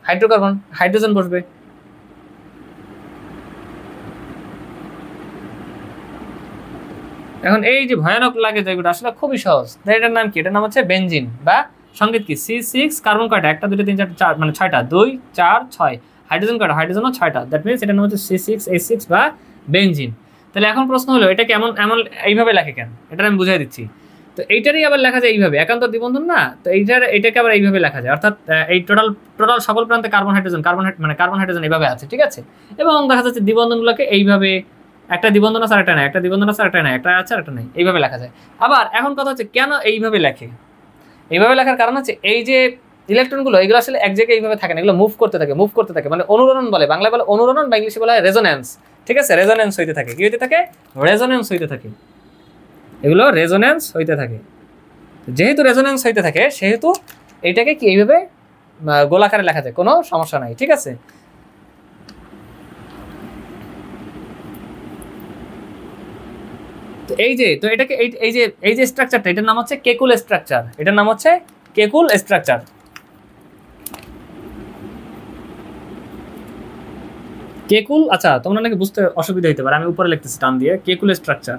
হাইড্রোকার্বন, হাইড্রোজেন বসবে। এখন এই যে ভয়ানক লাগে যেগুলো আসলে খুবই সহজ, এটার নাম কি? এটার নাম হচ্ছে বেনজিন, বা সংকেত কি? C6, কার্বন কয়টা? একটা, দুটো, তিন, চার, মানে 6টা, 2, 4, 6। হাইড্রোজেন কয়টা? হাইড্রোজেনও 6টা। দ্যাট মিনস এটার নাম হচ্ছে C6H6 বা বেনজিন। তাহলে এখন প্রশ্ন হলো, এটা কেমন এমন এইভাবে লেখে কেন? এটা আমি বুঝাই দিচ্ছি। তো এইটারই আবার লেখা যায় এইভাবে, একান্তর দ্বিবন্ধন না, তো এটাকে আবার এইভাবে লেখা যায়, অর্থাৎ এই টোটাল সকল প্রান্তে কার্বন হাইড্রোজেন, মানে কার্বন হাইড্রোজেন এইভাবে আছে, ঠিক আছে। এবং দেখা যাচ্ছে দ্বিবন্ধনগুলোকে এইভাবে, একটা দ্বিবন্ধন আছে আরেকটা নাই, একটা দ্বিবন্ধন আছে আরেকটা নাই, একটা আছে আরেকটা নাই, এইভাবে লেখা যায়। আবার এখন কথা হচ্ছে কেন এইভাবে লেখে? এইভাবে লেখার কারণ হচ্ছে এই যে ইলেকট্রনগুলো, এগুলো আসলে এক জায়গায় এইভাবে থাকে না, এগুলো মুভ করতে থাকে, মানে অনুরণন বলে, বাংলা বলে অনুরণন, বা ইংলিশে বলা হয় রেজোন্যান্স, ঠিক আছে। রেজোন্যান্স হইতে থাকে, কি হইতে থাকে? রেজোন্যান্স হইতে থাকে, এগুলো রেজোন্যান্স হইতে থাকে। যেহেতু রেজোন্যান্স হইতে থাকে, সেহেতু এইটাকে কি এইভাবে গোলাকারে লেখা যায়, কোনো সমস্যা নাই, ঠিক আছে। তো এই যে, তো এটাকে এই যে স্ট্রাকচারটা, এটার নাম হচ্ছে কেকুল স্ট্রাকচার, এটার নাম হচ্ছে কেকুল স্ট্রাকচার। কেকুল, আচ্ছা তোমরা নাকি বুঝতে অসুবিধা হইতে পারে, আমি উপরে লিখতেছি টান দিয়ে, কেকুল স্ট্রাকচার,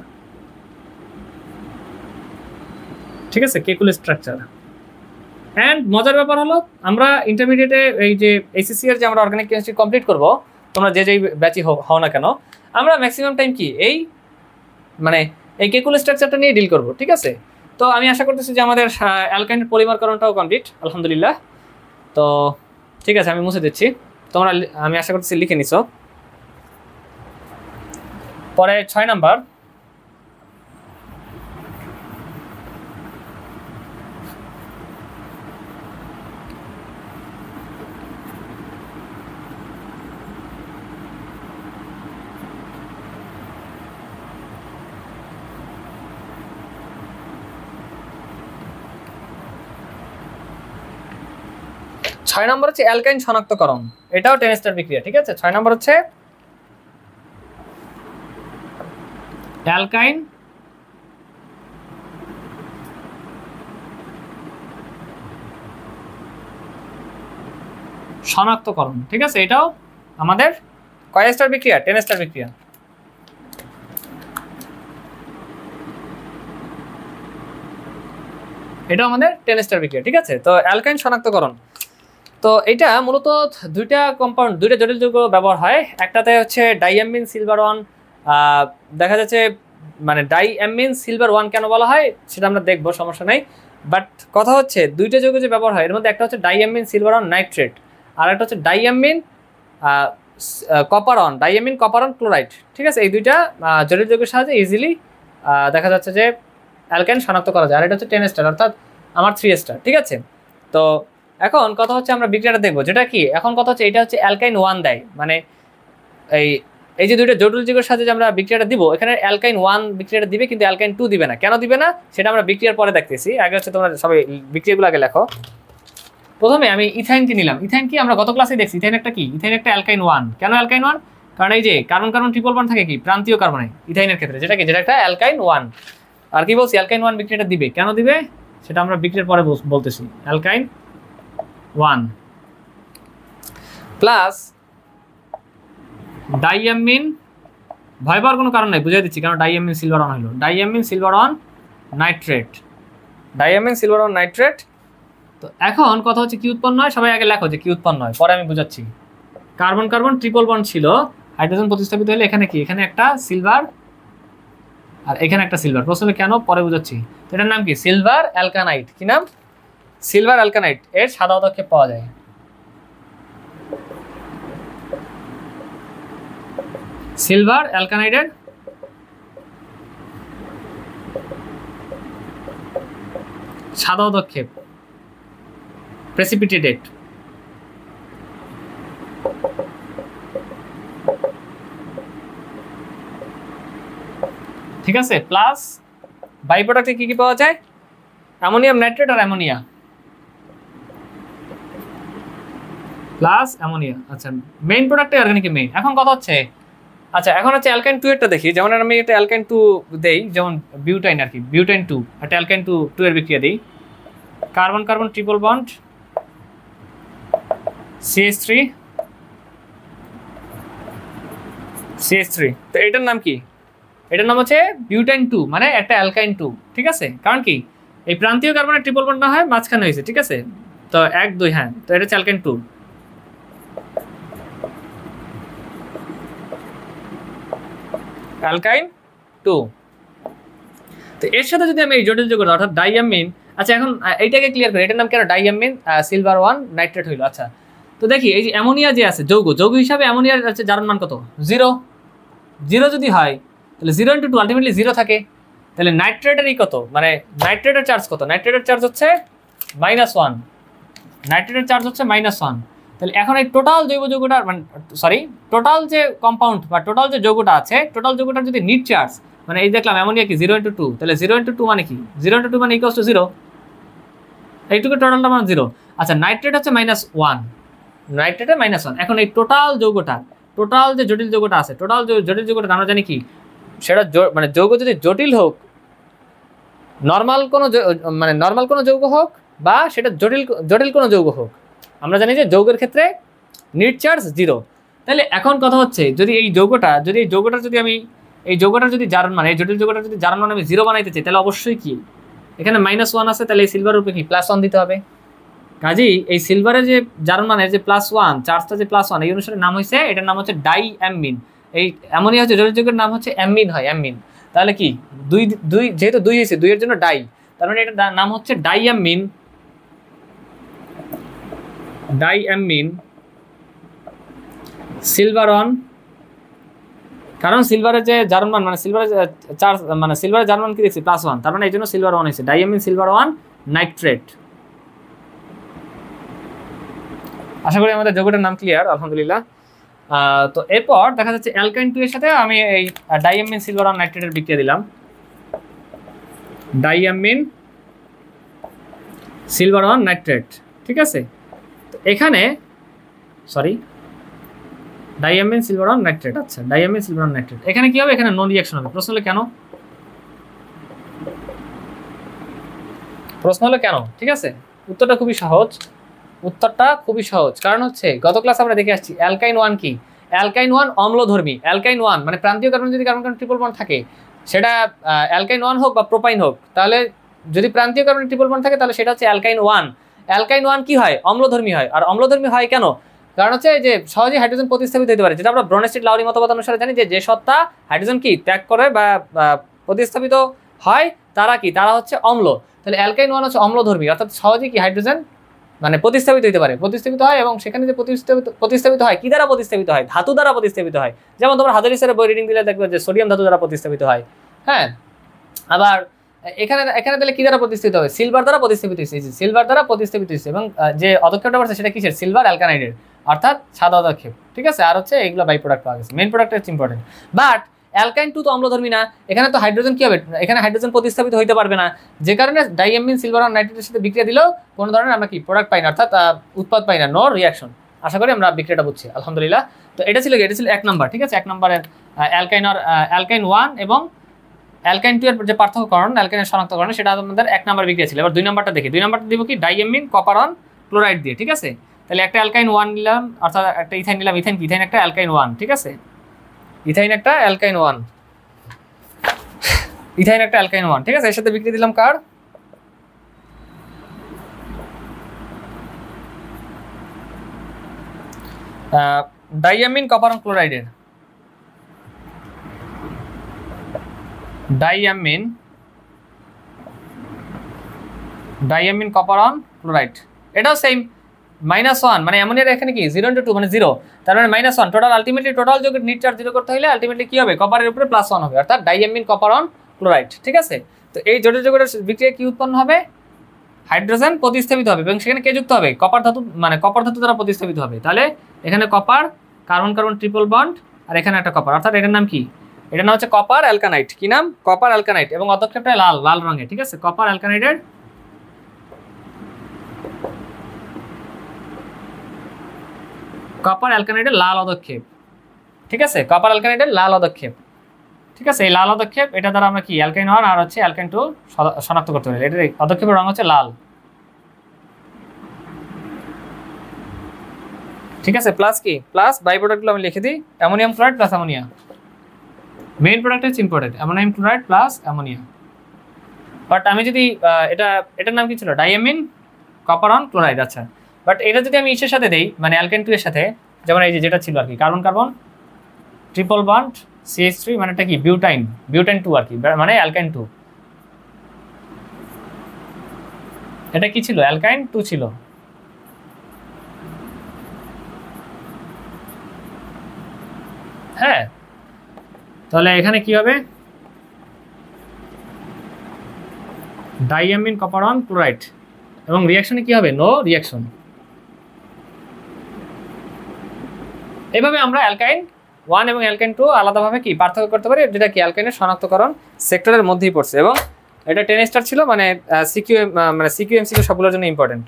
ঠিক আছে, কেকুল স্ট্রাকচার। অ্যান্ড মজার ব্যাপার হলো, আমরা ইন্টারমিডিয়েটে এই যে এইচএসসি এর যে আমরা অর্গানিক কেমিস্ট্রি কমপ্লিট করব, তোমরা যেই ব্যাচই হও না কেন, আমরা ম্যাক্সিমাম টাইম কি এই মানে এই কেকুল স্ট্রাকচারটা নিয়ে ডিল করব, ঠিক আছে। তো আমি আশা করতেছি যে আমাদের অ্যালকাইনের পলিমারকরণটাও কমপ্লিট, আলহামদুলিল্লাহ। তো ঠিক আছে, আমি মুছে দিচ্ছি, তোমরা আমি আশা করতেছি লিখে নিছো। পরে 6 নাম্বার, হচ্ছে অ্যালকাইন শনাক্তকরণ, এটাও 10 স্টার বিক্রিয়া, ঠিক আছে। 6 নম্বর হচ্ছে অ্যালকাইন শনাক্তকরণ, ঠিক আছে। এটাও আমাদের কয় স্টার বিক্রিয়া? 10 স্টার বিক্রিয়া। এটা আমাদের 10 স্টার বিক্রিয়া, ঠিক আছে। তো অ্যালকাইন শনাক্তকরণ, তো এটা মূলত দুইটা কম্পাউন্ড, দুইটা জটিল যৌগ ব্যবহার হয়। একটাতে হচ্ছে ডাইঅ্যামিন সিলভার 1, দেখা যাচ্ছে মানে ডাইঅ্যামিন সিলভার 1 কেন বলা হয় সেটা আমরা দেখবো, সমস্যা নাই। বাট কথা হচ্ছে দুইটা যৌগ যে ব্যবহার হয়, এর মধ্যে একটা হচ্ছে ডাইঅ্যামিন সিলভার 1 নাইট্রেট, আর একটা হচ্ছে ডাইঅ্যামিন কপার অন ক্লোরাইড, ঠিক আছে। এই দুইটা জটিল যৌগের সাহায্যে ইজিলি দেখা যাচ্ছে যে অ্যালকাইন শনাক্ত করা যায়। আর এটা হচ্ছে 10 স্টার, অর্থাৎ আমার 3 স্টার, ঠিক আছে। তো এখন কথা হচ্ছে আমরা বিক্রিয়াটা দেখবো, যেটা কি এখন কথা হচ্ছে এটা হচ্ছে অ্যালকাইন 1 দেয়, মানে এই যে দুইটা জটিল যৌগের সাথে যে আমরা বিক্রিয়াটা দিব, এখানে অ্যালকাইন 1 বিক্রিয়াটা দিবে, কিন্তু অ্যালকাইন 2 দিবে না। কেন দিবে না সেটা আমরা বিক্রিয়ার পরে দেখতেছি, আগে হচ্ছে তোমরা সবাই বিক্রিয়াগুলো আগে লেখো। প্রথমে আমি ইথাইনকে নিলাম। ইথাইন কি আমরা গত ক্লাসে দেখছি, ইথাইন একটা কি? ইথাইন একটা অ্যালকাইন 1। কেন অ্যালকাইন 1? কারণ এই যে কার্বন কার্বন ট্রিপল বন্ড থাকে কি প্রান্তীয় কার্বনে ইথাইনের ক্ষেত্রে, যেটা একটা অ্যালকাইন 1। আর কি বলছি, অ্যালকাইন 1 বিক্রিয়াটা দিবে। কেন দিবে সেটা আমরা বিক্রিয়ার পরে বলতেছি। অ্যালকাইন 1 প্লাস ডাইঅ্যামিন, ভয় পাওয়ার কোনো কারণ নাই, বুঝিয়ে দিচ্ছি কেন ডাইঅ্যামিন সিলভার 1 হলো। Diamine silver 1 nitrate, diamine silver 1 nitrate. তো এখন কথা হচ্ছে কি উৎপন্ন হয়, সবাই আগে লেখো যে কি উৎপন্ন হয়, পরে আমি বুঝাচ্ছি। কার্বন কার্বন ট্রিপল বন্ড ছিল, হাইড্রোজেন প্রতিস্থাপিত হলে এখানে কি, এখানে একটা সিলভার আর এখানে একটা সিলভার। প্রশ্ন হলো কেন, পরে বুঝাচ্ছি। তো এটার নাম কি? সিলভার অ্যালকানাইট। কি নাম? সিলভার অ্যালকানাইট। এর সাদা পদক্ষেপ পাওয়া যায়। সিলভার অ্যালকানাইডের সাদা পদক্ষেপ প্রেসিপিটেটেড। ঠিক আছে, প্লাস বাই প্রোডাক্টে কি কি পাওয়া যায়? অ্যামোনিয়াম নাইট্রেট আর অ্যামোনিয়া, প্লাস অ্যামোনিয়া। আচ্ছা, মেইন প্রোডাক্টে অর্গানিক মেইন। এখন কথা হচ্ছে, আচ্ছা এখন হচ্ছে অ্যালকাইন 2 এরটা দেখি। যেমন আমি একটা অ্যালকাইন 2 দেই, যেমন বিউটাইন আর কি, বিউটাইন 2 একটা অ্যালকাইন 2 এর বিক্রিয়া দিই। Carbon carbon triple bond CH3 CH3। তো এটার নাম কি? এটার নাম হচ্ছে বিউটাইন 2, মানে একটা অ্যালকাইন 2। ঠিক আছে, কারণ কি এই প্রান্তীয় কার্বনের ট্রিপল বন্ড না হয় মাঝখানে হয়েছে। ঠিক আছে, তো 1 2, হ্যাঁ, তো এটা হচ্ছে অ্যালকাইন 2। অ্যালকাইন 2। তো এর সাথে যদি আমি এই জটিল যৌগ অর্থাৎ ডাইয়ামিন, আচ্ছা এখন এইটাকে ক্লিয়ার করি, এটার নাম কেন ডাইয়ামিন সিলভার 1 নাইট্রেট হইলো। আচ্ছা, তো দেখি এই যে অ্যামোনিয়া যে আছে যৌগ হিসাবে অ্যামোনিয়ার হচ্ছে জারণ মান কত? 0। 0 যদি হয় তাহলে 0 × 2 আলটিমেটলি 0 থাকে। তাহলে নাইট্রেটেরই কত, মানে নাইট্রেটের চার্জ কত? নাইট্রেটের চার্জ হচ্ছে -1। নাইট্রেটের চার্জ হচ্ছে -1। তাহলে এখন এই টোটাল জৈব যৌগটার মানে সরি টোটাল যে কম্পাউন্ড বা টোটাল যে যৌগটা আছে, টোটাল যৌগটার যদি নিট চার্জ, মানে এই দেখলাম অ্যামোনিয়া কি 0 × 2, তাহলে 0 × 2 মানে কি? 0 × 2 মানে = 0। এইটুকু টোটালটা মানে 0। আচ্ছা, নাইট্রেট হচ্ছে -1, নাইট্রেটে -1। এখন এই টোটাল যৌগটা, টোটাল যে জটিল যৌগটা আছে, টোটাল জটিল যৌগটা আমরা জানি কি, সেটা মানে যৌগ যদি জটিল হোক, নর্মাল কোনো যৌগ হোক বা সেটা জটিল কোনো যৌগ হোক, আমরা জানি যে যৌগের ক্ষেত্রে নিট চার্জ 0। তাহলে এখন কথা হচ্ছে, যদি এই যৌগটার যদি আমি এই যৌগটার যদি জারণ মানে এই জটিল যৌগটার যদি জারণ মানে আমি 0 বানাইতে চাই, তাহলে অবশ্যই কি এখানে -1 আছে, তাহলে এই সিলভারের উপরে কি +1 দিতে হবে। কাজেই এই সিলভারের যে জারণ মানের যে +1, চার্জটা যে +1, এই অনুসারে নাম হয়েছে, এটার নাম হচ্ছে ডাইঅ্যামিন। এই অ্যামোনিয়া হচ্ছে জটিল যৌগের নাম হচ্ছে অ্যামিন হয়, অ্যামিন। তাহলে কি 2 যেহেতু 2 হয়েছে, 2 এর জন্য ডাই, তার মানে এটার নাম হচ্ছে ডাইঅ্যামিন। ডাইঅ্যামিন সিলভার 1, কারণ সিলভারের যে জারণ মান মানে সিলভারের চার্জ মানে সিলভারের জারণ মান কি দেখছি +1, তার মানে এই জন্য সিলভার 1 হয়েছে, ডাইঅ্যামিন সিলভার 1 নাইট্রেট। আশা করি আমাদের যৌগটার নাম ক্লিয়ার, আলহামদুলিল্লাহ। তো এরপর দেখা যাচ্ছে অ্যালকাইন 2 এর সাথে আমি এই ডাইঅ্যামিন সিলভার 1 নাইট্রেটের বিক্রিয়া দিলাম। Diamine silver 1 nitrate. ঠিক আছে, তো এখানে ডাইঅ্যামিন সিলভার 1 নাইট্রেট। আচ্ছা, ডাইঅ্যামিন সিলভার 1 নাইট্রেট এখানে কি হবে? এখানে নো রিঅ্যাকশন হবে। প্রশ্ন হলো কেন? ঠিক আছে, উত্তরটা খুবই সহজ। কারণ হচ্ছে গত ক্লাসে আমরা দেখে আসছি অ্যালকাইন 1 কি? অ্যালকাইন 1 অম্লধর্মী। অ্যালকাইন 1 মানে প্রান্তীয় কার্বন যদি কার্বন ট্রিপল বন্ড থাকে, সেটা অ্যালকাইন 1 হোক বা প্রোপাইন হোক, তাহলে যদি প্রান্তীয় কার্বন ট্রিপল বন্ড থাকে তাহলে সেটা হচ্ছে অ্যালকাইন 1। অ্যালকাইন 1 কি হয়? অম্লধর্মী হয়। আর অম্লধর্মী হয় কেন? কারণ হচ্ছে যে সহজেই হাইড্রোজেন প্রতিস্থাপিত হতে পারে, যেটা আমরা ব্রনস্টিড লাউরি মতবাদ অনুসারে জানি যে সত্তা হাইড্রোজেন কি ত্যাগ করে বা প্রতিস্থাপিত হয়, তারা হচ্ছে অম্ল। তাহলে অ্যালকাইন 1 হচ্ছে অম্লধর্মী, অর্থাৎ সহজেই কি হাইড্রোজেন মানে প্রতিস্থাপিত হতে পারে, প্রতিস্থাপিত হয়। এবং সেখানে যে প্রতিস্থাপিত হয় কি দ্বারা প্রতিস্থাপিত হয়? ধাতু দ্বারা প্রতিস্থাপিত হয়। যেমন তোমরা হাজারি স্যারের বই রিডিং দিলে দেখবে যে সোডিয়াম ধাতু দ্বারা প্রতিস্থাপিত হয়। হ্যাঁ, আবার এখানে তাহলে কি দ্বারা প্রতিস্থাপিত হবে? সিলভার দ্বারা প্রতিস্থাপিত হয়েছে। সিলভার দ্বারা প্রতিস্থাপিত হয়েছে এবং যে পদক্ষেপটা পড়ছে সেটা কিসের? সিলভার অ্যালকানাইডের, অর্থাৎ সাদা পদক্ষেপ। ঠিক আছে, আর হচ্ছে এইগুলো বাই প্রোডাক্ট পাওয়া গেছে। মেইন প্রোডাক্ট হচ্ছে ইম্পর্টেন্ট। বাট অ্যালকাইন 2 তো অম্লধর্মী না, এখানে তো হাইড্রোজেন কি হবে? এখানে হাইড্রোজেন প্রতিস্থাপিত হইতে পারবে না, যে কারণে ডাইঅ্যামিন সিলভার 1 নাইট্রেটের সাথে বিক্রিয়া দিলেও কোনো ধরনের আমরা কি প্রোডাক্ট পাই না, অর্থাৎ উৎপাদ পাই না, নো রিঅ্যাকশন। আশা করি আমরা বিক্রিয়াটা বুঝছি, আলহামদুলিল্লাহ। তো এটা ছিল 1 নাম্বার। ঠিক আছে, 1 নম্বরের অ্যালকাইন 1 এবং অ্যালকাইন 2 এর যে পার্থক্যকরণ, অ্যালকাইনের শনাক্তকরণ, সেটা আমাদের 1 নাম্বার বিক্রিয়া ছিল। এবার 2 নাম্বারটা দেখি। 2 নাম্বারটা দিব কি? ডাইঅ্যামিন কপারন ক্লোরাইড দিয়ে। ঠিক আছে, তাহলে একটা অ্যালকাইন 1 নিলাম, অর্থাৎ একটা ইথাইন নিলাম। ইথাইন একটা অ্যালকাইন 1। ঠিক আছে, ইথাইন একটা অ্যালকাইন 1। ঠিক আছে, এর সাথে বিক্রিয়া দিলাম কার? ডাইঅ্যামিন কপারন ক্লোরাইডের। ডাইয়ামিন কপার অন ক্লোরাইড, এটাও সেম -1, মানে অ্যামোনিয়ার এখানে কি 0 × 2 মানে 0, তার মানে -1 টোটাল, আলটিমেটলি টোটাল যোগের নিট চার্জ 0 করতে হলে আলটিমেটলি কি হবে, কপারের উপরে +1 হবে, অর্থাৎ ডাইয়ামিন কপার অন ক্লোরাইড। ঠিক আছে, তো এই জটিল যৌগের বিক্রিয়া কি উৎপন্ন হবে, হাইড্রোজেন প্রতিস্থাপিত হবে এবং সেখানে কে যুক্ত হবে, কপার ধাতু, মানে কপার ধাতু দ্বারা প্রতিস্থাপিত হবে। তাহলে এখানে copper, carbon carbon triple bond, আর এখানে একটা কপার, অর্থাৎ এটার নাম কি, এটার নাম হচ্ছে কপার অ্যালকানাইট। কি নাম, কপার অ্যালকানাইট, এবং অদক্ষেপটা লাল রঙে। ঠিক আছে, কপার অ্যালকানাইডের লাল অদক্ষেপ। ঠিক আছে, কপার অ্যালকানাইডের লাল অদক্ষেপ। ঠিক আছে, এই লাল অদক্ষেপ, এটা দ্বারা আমরা কি অ্যালকাইন 1 আর হচ্ছে অ্যালকাইন 2 শনাক্ত করতে পারি। এটার অদক্ষেপের রং হচ্ছে লাল। ঠিক আছে, প্লাস কি, প্লাস বাই প্রোডাক্টগুলো আমি লিখে দিই, ammonium chloride plus ammonia, main product হচ্ছে important, ammonium chloride plus ammonia. But আমি যদি এটার নাম কি ছিল, ডাইয়ামিন কপার অন ক্লোরাইড। আচ্ছা, বাট এটা যদি আমি ইসের সাথে দেই, মানে অ্যালকেন 2 এর সাথে, যেমন এই যেটা ছিল আর কি, carbon carbon triple bond CH3, মানে এটা কি বিউটাইন 2 আর কি, মানে অ্যালকাইন 2। এটা কি ছিল, অ্যালকাইন 2 ছিল। হ্যাঁ, তাহলে এখানে কি হবে, ডাইয়ামিন কপার অন ক্লোরাইড, এবং রিয়াকশনে কি হবে, নো রিয়াকশন। এভাবে আমরা অ্যালকাইন 1 এবং অ্যালকাইন 2 আলাদাভাবে কি পার্থক্য করতে পারি, যেটা কি অ্যালকাইনের শনাক্তকরণ সেক্টরের মধ্যেই পড়ছে, এবং এটা 10 স্টার ছিল, মানে সিকিউ এমসিকিউ সবগুলোর জন্য ইম্পর্টেন্ট।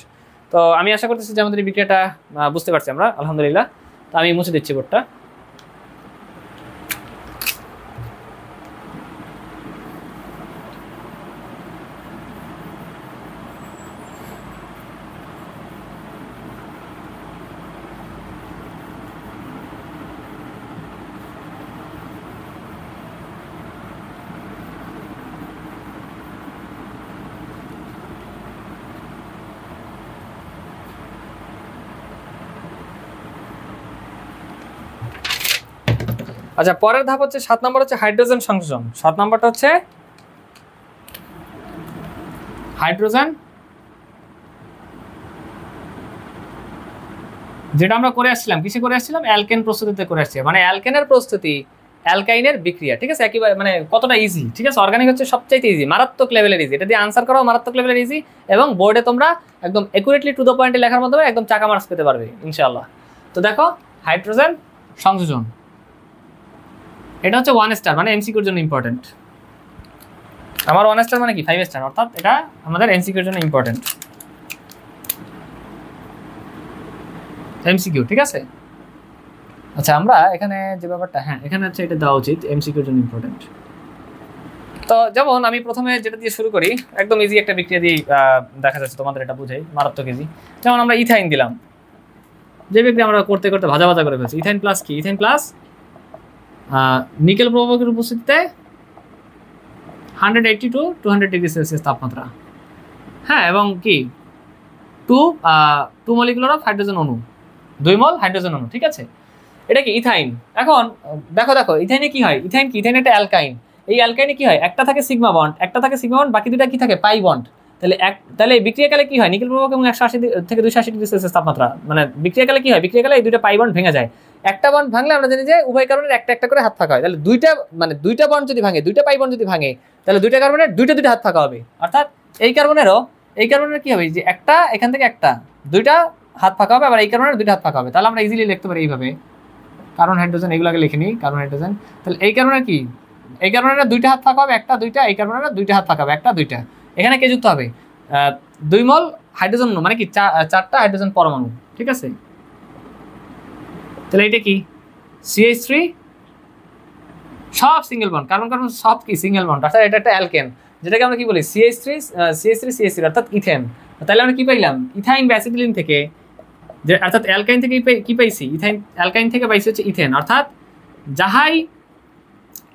তো আমি আশা করতেছি যে আমাদের এই বিক্রিয়াটা বুঝতে পারছি আমরা, আলহামদুলিল্লাহ। তো আমি মুছে দিচ্ছি বোর্ডটা। আচ্ছা, পরের ধাপ হচ্ছে 7 নম্বর, হচ্ছে হাইড্রোজেন সংযোজন। 7 নম্বরটা হচ্ছে হাইড্রোজেন, যেটা আমরা করে আসছিলাম, কিসে করে আসছিলাম, অ্যালকেন প্রস্তুতিতে করে আসছি, মানে অ্যালকেনের প্রস্তুতি, অ্যালকাইনের বিক্রিয়া। ঠিক আছে, একেবারে মানে কতটা ইজি। ঠিক আছে, অর্গানিক হচ্ছে সবচাইতে ইজি, মারাত্মক লেভেলের ইজি, এটা দিয়ে আনসার করাও মারাত্মক লেভেলের ইজি, এবং বোর্ডে তোমরা একদম একুরেটলি টু দ্য পয়েন্টে লেখার মাধ্যমে একদম চাকা মার্কস পেতে পারবে ইনশাআল্লাহ। তো দেখো, হাইড্রোজেন সংযোজন, এটা হচ্ছে 1 স্টার, মানে এমসিকিউর জন্য ইম্পর্টেন্ট। আমার 1 স্টার মানে কি 5 স্টার, অর্থাৎ এটা আমাদের এমসিকিউর জন্য ইম্পর্টেন্ট, এমসিকিউ। ঠিক আছে, আচ্ছা, আমরা এখানে যে ব্যাপারটা, হ্যাঁ এখানে হচ্ছে এটা দেওয়া উচিত, এমসিকিউর জন্য ইম্পর্টেন্ট। তো যেমন আমি প্রথমে যেটা দিয়ে শুরু করি, একদম ইজি একটা বিক্রিয়া দিয়ে দেখা যাচ্ছে তোমাদের এটা বুঝাই, মারাত্মক ইজি। যেমন আমরা ইথাইন দিলাম, যে বিক্রিয়া আমরা করতে করতে ভাজা ভাজা করে ফেলছি। ইথাইন প্লাস কি, ইথাইন প্লাস নিকেল প্রভাবকের উপস্থিতিতে 180 to 200 ডিগ্রি সেলসিয়াস তাপমাত্রা। হ্যাঁ, এবং কি 2 মলিকুলার অফ হাইড্রোজেন অণু, 2 মল হাইড্রোজেন অণু। ঠিক আছে, এটা কি ইথাইন। এখন দেখো ইথাইনে কি হয়, ইথাইন কি, ইথাইন একটা অ্যালকাইন। এই অ্যালকাইনে কি হয়, একটা থাকে সিগমা বন্ড, বাকি দুটা কি থাকে, পাই বন্ড। তাহলে বিক্রিয়াকালে কি হয়, নিকেল প্রভাবক এবং 180 থেকে 280 ডিগ্রি সেলসিয়াস তাপমাত্রা, মানে বিক্রিয়াকালে কি হয়, বিক্রিয়াকালে এই দুইটা পাই বন্ড ভেঙে যায়। একটা বন্ড ভাঙলে আমরা জানি যে উভয় কার্বনের একটা একটা করে হাত ফাঁকা হয়। তাহলে দুইটা বন্ড যদি ভাঙে, দুইটা পাই বন্ড যদি ভাঙে, তাহলে দুইটা কার্বনের দুইটা হাত ফাঁকা হবে। অর্থাৎ এই কার্বনের কি হবে, যে একটা এখান থেকে একটা দুইটা হাত ফাঁকা হবে, আবার এই কার্বনের দুইটা হাত ফাঁকা হবে। তাহলে আমরা ইজিলি লিখতে পারি এইভাবে, কার্বন হাইড্রোজেন, এগুলো আগে লিখে নিই, কার্বন হাইড্রোজেন। তাহলে এই কার্বনের কি, এই কার্বনের দুইটা হাত ফাঁকা হবে, একটা দুইটা, এই কার্বনের দুইটা হাত ফাঁকা হবে, একটা দুইটা। এখানে কে যুক্ত হবে, 2 মল হাইড্রোজেন অণু, মানে কি 4টা হাইড্রোজেন পরমাণু। ঠিক আছে, তাহলে এটা কি CH3, সব সিঙ্গেল বন্ড, কার্বন কার্বন সব কি সিঙ্গেল বন্ড, অর্থাৎ এটা একটা অ্যালকেন, যেটাকে আমরা কি বলি CH3 অর্থাৎ ইথেন। তাহলে আমরা কি পাইলাম, ইথাইন বা অ্যাসিটিলিন থেকে, যে অর্থাৎ অ্যালকাইন থেকে কি পাইছি, ইথাইন, অ্যালকাইন থেকে পাইছি হচ্ছে ইথেন। অর্থাৎ যাহাই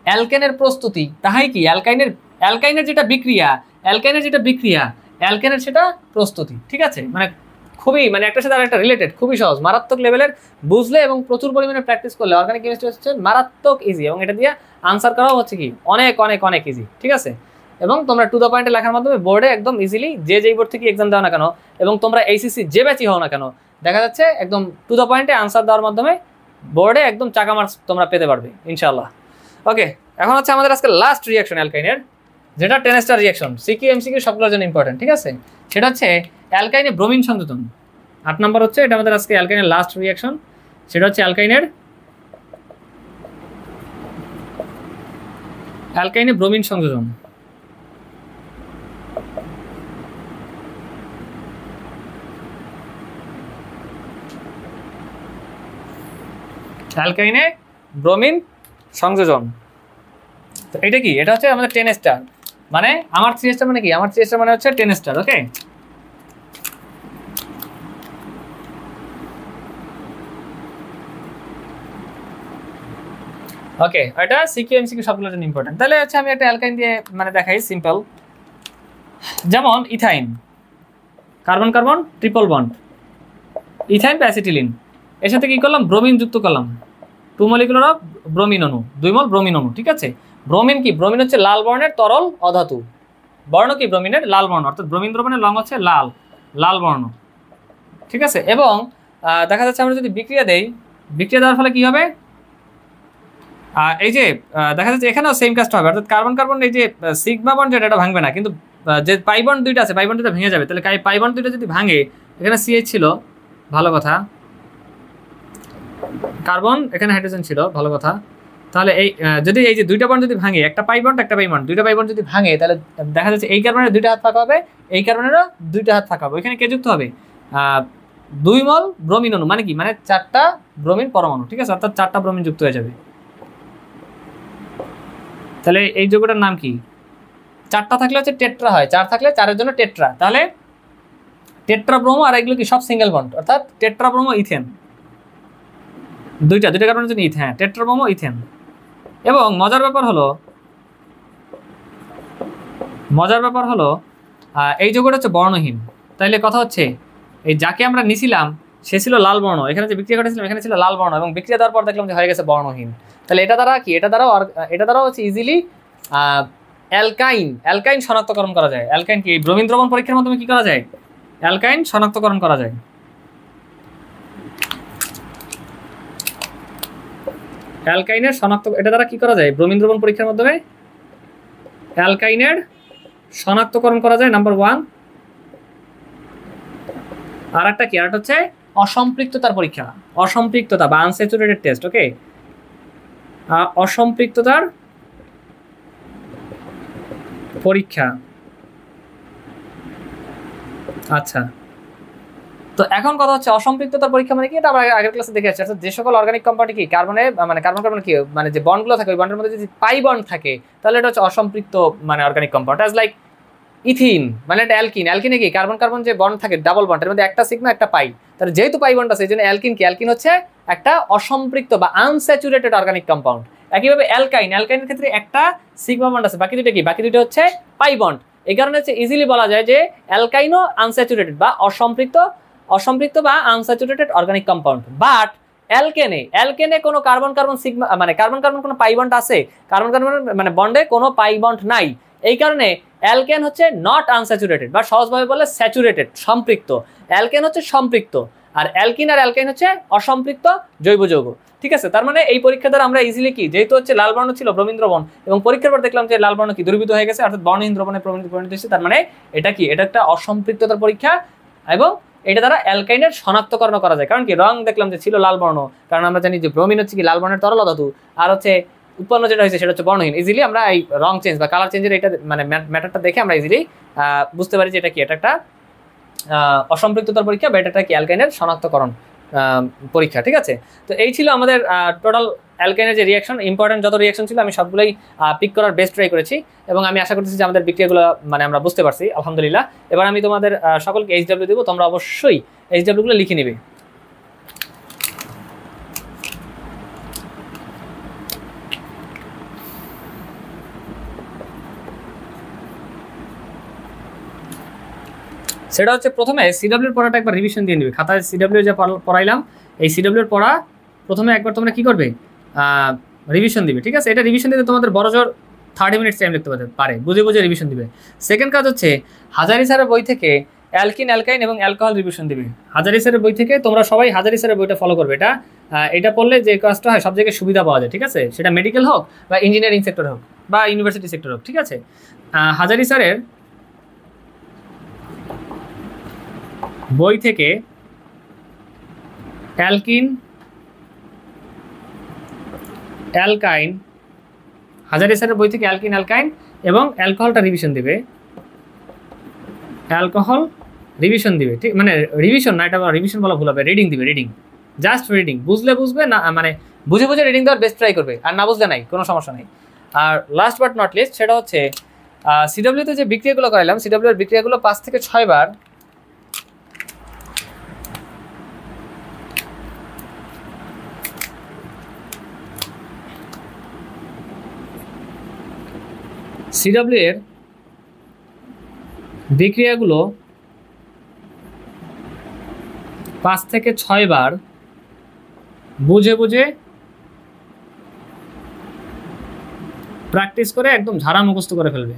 অ্যালকেনের প্রস্তুতি, তাহাই কি অ্যালকাইনের যেটা বিক্রিয়া, অ্যালকেনের সেটা প্রস্তুতি। ঠিক আছে, মানে খুবই মানে একটার সাথে আরেকটা রিলেটেড, খুবই সহজ, মারাত্মক লেভেলের, বুঝলে এবং প্রচুর পরিমাণে প্র্যাকটিস করলে অর্গানিক কেমিস্ট্রি হচ্ছে মারাত্মক ইজি, এবং এটা দিয়ে আনসার করাও হচ্ছে কি অনেক অনেক অনেক ইজি, ঠিক আছে। এবং তোমরা টু দ্য পয়েন্টে লেখার মাধ্যমে বোর্ডে একদম ইজিলি যেই বোর্ড থেকে এক্সাম দাও না কেন, এবং তোমরা এইচএসসি যে ব্যাচই হও না কেন, দেখা যাচ্ছে একদম টু দ্য পয়েন্টে আনসার দেওয়ার মাধ্যমে বোর্ডে একদম চাকা মার্কস তোমরা পেতে পারবে ইনশাআল্লাহ। ওকে, এখন হচ্ছে আমাদের আজকে লাস্ট রিয়াকশন অ্যালকাইনের, যেটা 10 স্টার রিয়াকশন, সিকিউ এমসিকিউ সবগুলোর জন্য ইম্পর্টেন্ট, ঠিক আছে। সেটা হচ্ছে অ্যালকাইনে ব্রোমিন সংযোজন। 8 নম্বর হচ্ছে এটা আমাদের আজকে অ্যালকাইনের লাস্ট রিয়াকশন, সেটা হচ্ছে অ্যালকাইনে ব্রোমিন সংযোজন। অ্যালকাইনে ব্রোমিন সংযোজন, তো এটা কি, এটা হচ্ছে আমাদের 10 স্টার, মানে আমার 3 স্টার মানে কি, আমার 3 স্টার মানে হচ্ছে 10 স্টার। ওকে, ওকে, এটা সিকিউ এমসিকিউ সবগুলোর জন্য ইম্পর্টেন্ট। তাহলে হচ্ছে আমি একটা অ্যালকাইন দিয়ে মানে দেখাই সিম্পল, যেমন ethyne, carbon carbon triple bond, ethyne বা অ্যাসিটিলিন, এর সাথে কি করলাম, ব্রোমিন যুক্ত করলাম, 2 মলিকুলার অফ ব্রোমিন অণু, 2 মল ব্রোমিন অণু, ঠিক আছে। ব্রোমিন কি, ব্রোমিন হচ্ছে লাল বর্ণের তরল অধাতু, বর্ণ কি ব্রোমিনের লাল বর্ণ, অর্থাৎ ব্রোমিন দ্রবণের রং হচ্ছে লাল, লাল বর্ণ, ঠিক আছে। এবং দেখা যাচ্ছে আমরা যদি বিক্রিয়া দেই, বিক্রিয়া দেওয়ার ফলে কি হবে, এই যে দেখা যাচ্ছে এখানেও সেম কাজটা হবে, অর্থাৎ কার্বন কার্বন এই যে সিগমা বন্ড যেটা, এটা ভাঙবে না, কিন্তু যে পাই বন্ড দুইটা আছে, পাই বন্ড দুইটা ভেঙে যাবে। তাহলে পাই বন্ড দুইটা যদি ভাঙে, এখানে সিএইচ ছিল, ভালো কথা, কার্বন এখানে হাইড্রোজেন ছিল, ভালো কথা। তাহলে এই যদি এই যে দুইটা বন্ড যদি ভাঙে, একটা পাই বন্ড একটা পাই বন্ড, দুইটা পাই বন্ড যদি ভাঙে, তাহলে দেখা যাচ্ছে এই কার্বনের 2টা হাত ফাঁকা হবে, এই কার্বনেরও 2টা হাত ফাঁকা হবে। ওইখানে কে যুক্ত হবে, 2 মল ব্রোমিন অণু, মানে কি, মানে 4টা ব্রোমিন পরমাণু, ঠিক আছে, অর্থাৎ 4টা ব্রোমিন যুক্ত হয়ে যাবে। তাহলে এই যৌগটার নাম কি, 4টা থাকলে হচ্ছে টেট্রা হয়, 4 থাকলে 4-এর জন্য টেট্রা, তাহলে টেট্রা ব্রোমো, আর এগুলো কি সব সিঙ্গেল বন্ড, অর্থাৎ টেট্রা ব্রোমো ইথেন, দুইটা কার্বনের জন্য ইথেন, টেট্রা ব্রোমো ইথেন। এবং মজার ব্যাপার হলো এই যৌগটা হচ্ছে বর্ণহীন। তাইলে কথা হচ্ছে এই যাকে আমরা নিছিলাম সে ছিল লাল বর্ণ, এখানে যে বিক্রিয়া ঘটেছিলাম এখানে ছিল লাল বর্ণ, এবং বিক্রিয়া দেওয়ার পর দেখলাম যে হয়ে গেছে বর্ণহীন। তাহলে এটা দ্বারা কি, এটা দ্বারাও হচ্ছে ইজিলি অ্যালকাইন শনাক্তকরণ করা যায়। অ্যালকাইন কি, ব্রোমিন দ্রবণ পরীক্ষার মাধ্যমে কি করা যায়, অ্যালকাইন শনাক্তকরণ করা যায়। অ্যালকাইনের এটা দ্বারা কি করা যায়, ব্রোমিন দ্রবণ পরীক্ষার মাধ্যমে অ্যালকাইনের শনাক্তকরণ করা যায়, নাম্বার 1। আর একটা কি, আর একটা হচ্ছে অসম্পৃক্ততার পরীক্ষা, অসম্পৃক্ততা বা আনস্যাচুরেটেড টেস্ট। ওকে, অসম্পৃক্ততার পরীক্ষা, আচ্ছা। তো এখন কথা হচ্ছে অসম্পৃক্ততার পরীক্ষা মানে কি, এটা আমরা আগের ক্লাসে দেখে আসছি, অর্থাৎ যে সকল অর্গানিক কম্পাউন্ড কি কার্বনে মানে কার্বন কার্বন কি মানে যে বন্ডগুলো থাকে, ওই বন্ডের মধ্যে যদি পাই বন্ড থাকে, তাহলে এটা হচ্ছে অসম্পৃক্ত মানে organic compound. As like ethene, মানে এটা অ্যালকিন, অ্যালকিনে কি কার্বন কার্বন যে বন্ড থাকে ডাবল বন্ড, এর মধ্যে একটা সিগমা একটা পাই, তাহলে যেহেতু পাই বন্ড আছে এই জন্য অ্যালকিন কি, অ্যালকিন হচ্ছে একটা অসম্পৃক্ত বা আনস্যাচুরেটেড অর্গানিক কম্পাউন্ড। একইভাবে অ্যালকাইনের ক্ষেত্রে একটা সিগমা বন্ড আছে, বাকি দুটো কি, বাকি দুটো হচ্ছে পাই বন্ড। এই কারণে হচ্ছে ইজিলি বলা যায় যে অ্যালকাইনও আনস্যাচুরেটেড বা অসম্পৃক্ত বা আনস্যাচুরেটেড অর্গানিক কম্পাউন্ড। বাট অ্যালকেনে কোনো কার্বন কার্বন সিগমা মানে কার্বন কার্বন কোনো পাই বন্ড আছে, কার্বন কার্বন মানে বন্ডে কোনো পাই বন্ড নাই, এই কারণে অ্যালকেন হচ্ছে নট আনস্যাচুরেটেড, বা সহজভাবে বলে স্যাচুরেটেড, সম্পৃক্ত। অ্যালকেন হচ্ছে সম্পৃক্ত, আর অ্যালকিন আর অ্যালকাইন হচ্ছে অসম্পৃক্ত জৈব যৌগ, ঠিক আছে। তার মানে এই পরীক্ষা দ্বারা আমরা ইজিলি কি, যেহেতু হচ্ছে লাল বর্ণ ছিল ব্রোমিন দ্রবণ, এবং পরীক্ষার পর দেখলাম যে লাল বর্ণ কি দ্রবীভূত হয়ে গেছে, অর্থাৎ বর্ণহীন দ্রবণে পরিণত হয়েছে, তার মানে এটা কি, এটা একটা অসম্পৃক্ততার পরীক্ষা, এবং এটা দ্বারা অ্যালকাইনের শনাক্তকরণ করা যায়। কারণ কি, রং দেখলাম যে ছিল লাল বর্ণ, কারণ আমরা জানি যে ব্রোমিন হচ্ছে কি লাল বর্ণের তরল ধাতু, আর হচ্ছে উৎপন্ন যেটা হয়েছে সেটা হচ্ছে বর্ণহীন। ইজিলি আমরা এই রং চেঞ্জ বা কালার চেঞ্জের এটা মানে ম্যাটারটা দেখে আমরা ইজিলি বুঝতে পারি যে এটা কি, এটা একটা অসম্পৃক্ততার পরীক্ষা, বা এটা একটা কি অ্যালকাইনের শনাক্তকরণ পরীক্ষা, ঠিক আছে। তো এই ছিল আমাদের টোটাল অ্যালকাইনের যে রিয়াকশন, ইম্পর্টেন্ট যত রিয়াকশন ছিল আমি সবগুলোই পিক করার বেস্ট ট্রাই করেছি, এবং আমি আশা করতেছি যে আমাদের বিক্রিয়াগুলো মানে আমরা বুঝতে পারছি আলহামদুলিল্লাহ। এবার আমি তোমাদের সকলকে HW দেবো, তোমরা অবশ্যই HWগুলো লিখে নিবে। সেটা হচ্ছে প্রথমে সিডব্লিউ এর পড়াটা একবার রিভিশন দিয়ে নিবে। খাতায় সিডব্লিউ যা পড়াইলাম এই সিডব্লিউ এর পড়া প্রথমে একবার তোমরা কি করবে, রিভিশন দিবে। ঠিক আছে, এটা রিভিশন দিতে তোমাদের বড়জোর 30 মিনিটস টাইম লাগতে পারে, বুঝে বুঝে রিভিশন দিবে। সেকেন্ড কাজ হচ্ছে হাজারি স্যারের বই থেকে অ্যালকিন, অ্যালকাইন এবং অ্যালকোহল রিভিশন দিবে। হাজারি স্যারের বই থেকে তোমরা সবাই হাজারি স্যারের বইটা ফলো করবে। এটা পড়লে যে কাজটা হয় সব জায়গায় সুবিধা পাওয়া যায়। ঠিক আছে, সেটা মেডিকেল হোক বা ইঞ্জিনিয়ারিং সেক্টর হোক বা ইউনিভার্সিটি সেক্টর হোক। ঠিক আছে, হাজারি স্যারের বই থেকে অ্যালকিন, অ্যালকাইন, হাজারি স্যারের বই থেকে অ্যালকিন, অ্যালকাইন এবং অ্যালকোহলটা রিভিশন দিবে। অ্যালকোহল রিভিশন দিবে। ঠিক, মানে রিভিশন না, এটা রিভিশন বলা ভুল হবে, রিডিং দিবে। Reading, just reading. বুঝলে বুঝবে না, মানে বুঝে বুঝে রিডিং দেওয়ার বেস্ট ট্রাই করবে, আর না বুঝলে নাই, কোনো সমস্যা নেই। আর লাস্ট বাট নট লিস্ট সেটা হচ্ছে সিডব্লিউতে যে বিক্রিয়াগুলো করাইলাম, সিডব্লিউ এর বিক্রিয়াগুলো 5 থেকে 6 বার সিডব্লিউ এর বিক্রিয়াগুলো 5 থেকে 6 বার বুঝে বুঝে প্র্যাকটিস করে একদম ঝাড়া মুখস্থ করে ফেলবে।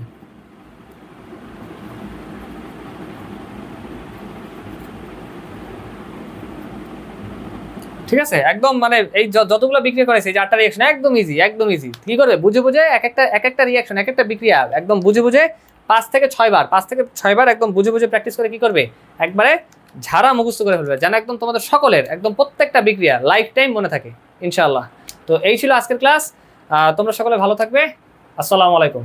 ঠিক আছে, একদম মানে এই যতগুলো বিক্রিয়া করেছে, এই যে 8টা রিঅ্যাকশন একদম ইজি, একদম ইজি। কি করবে, বুঝে বুঝে এক একটা রিঅ্যাকশন, এক একটা বিক্রিয়া একদম বুঝে বুঝে 5 থেকে 6 বার একদম বুঝে বুঝে প্র্যাকটিস করে কি করবে, একবারে ঝাড়া মুখস্থ করে ফেলবে, যেন একদম তোমাদের সকলের একদম প্রত্যেকটা বিক্রিয়া লাইফ টাইম মনে থাকে ইনশাআল্লাহ। তো এই ছিল আজকের ক্লাস। তোমরা সকলে ভালো থাকবে। আসসালামু আলাইকুম।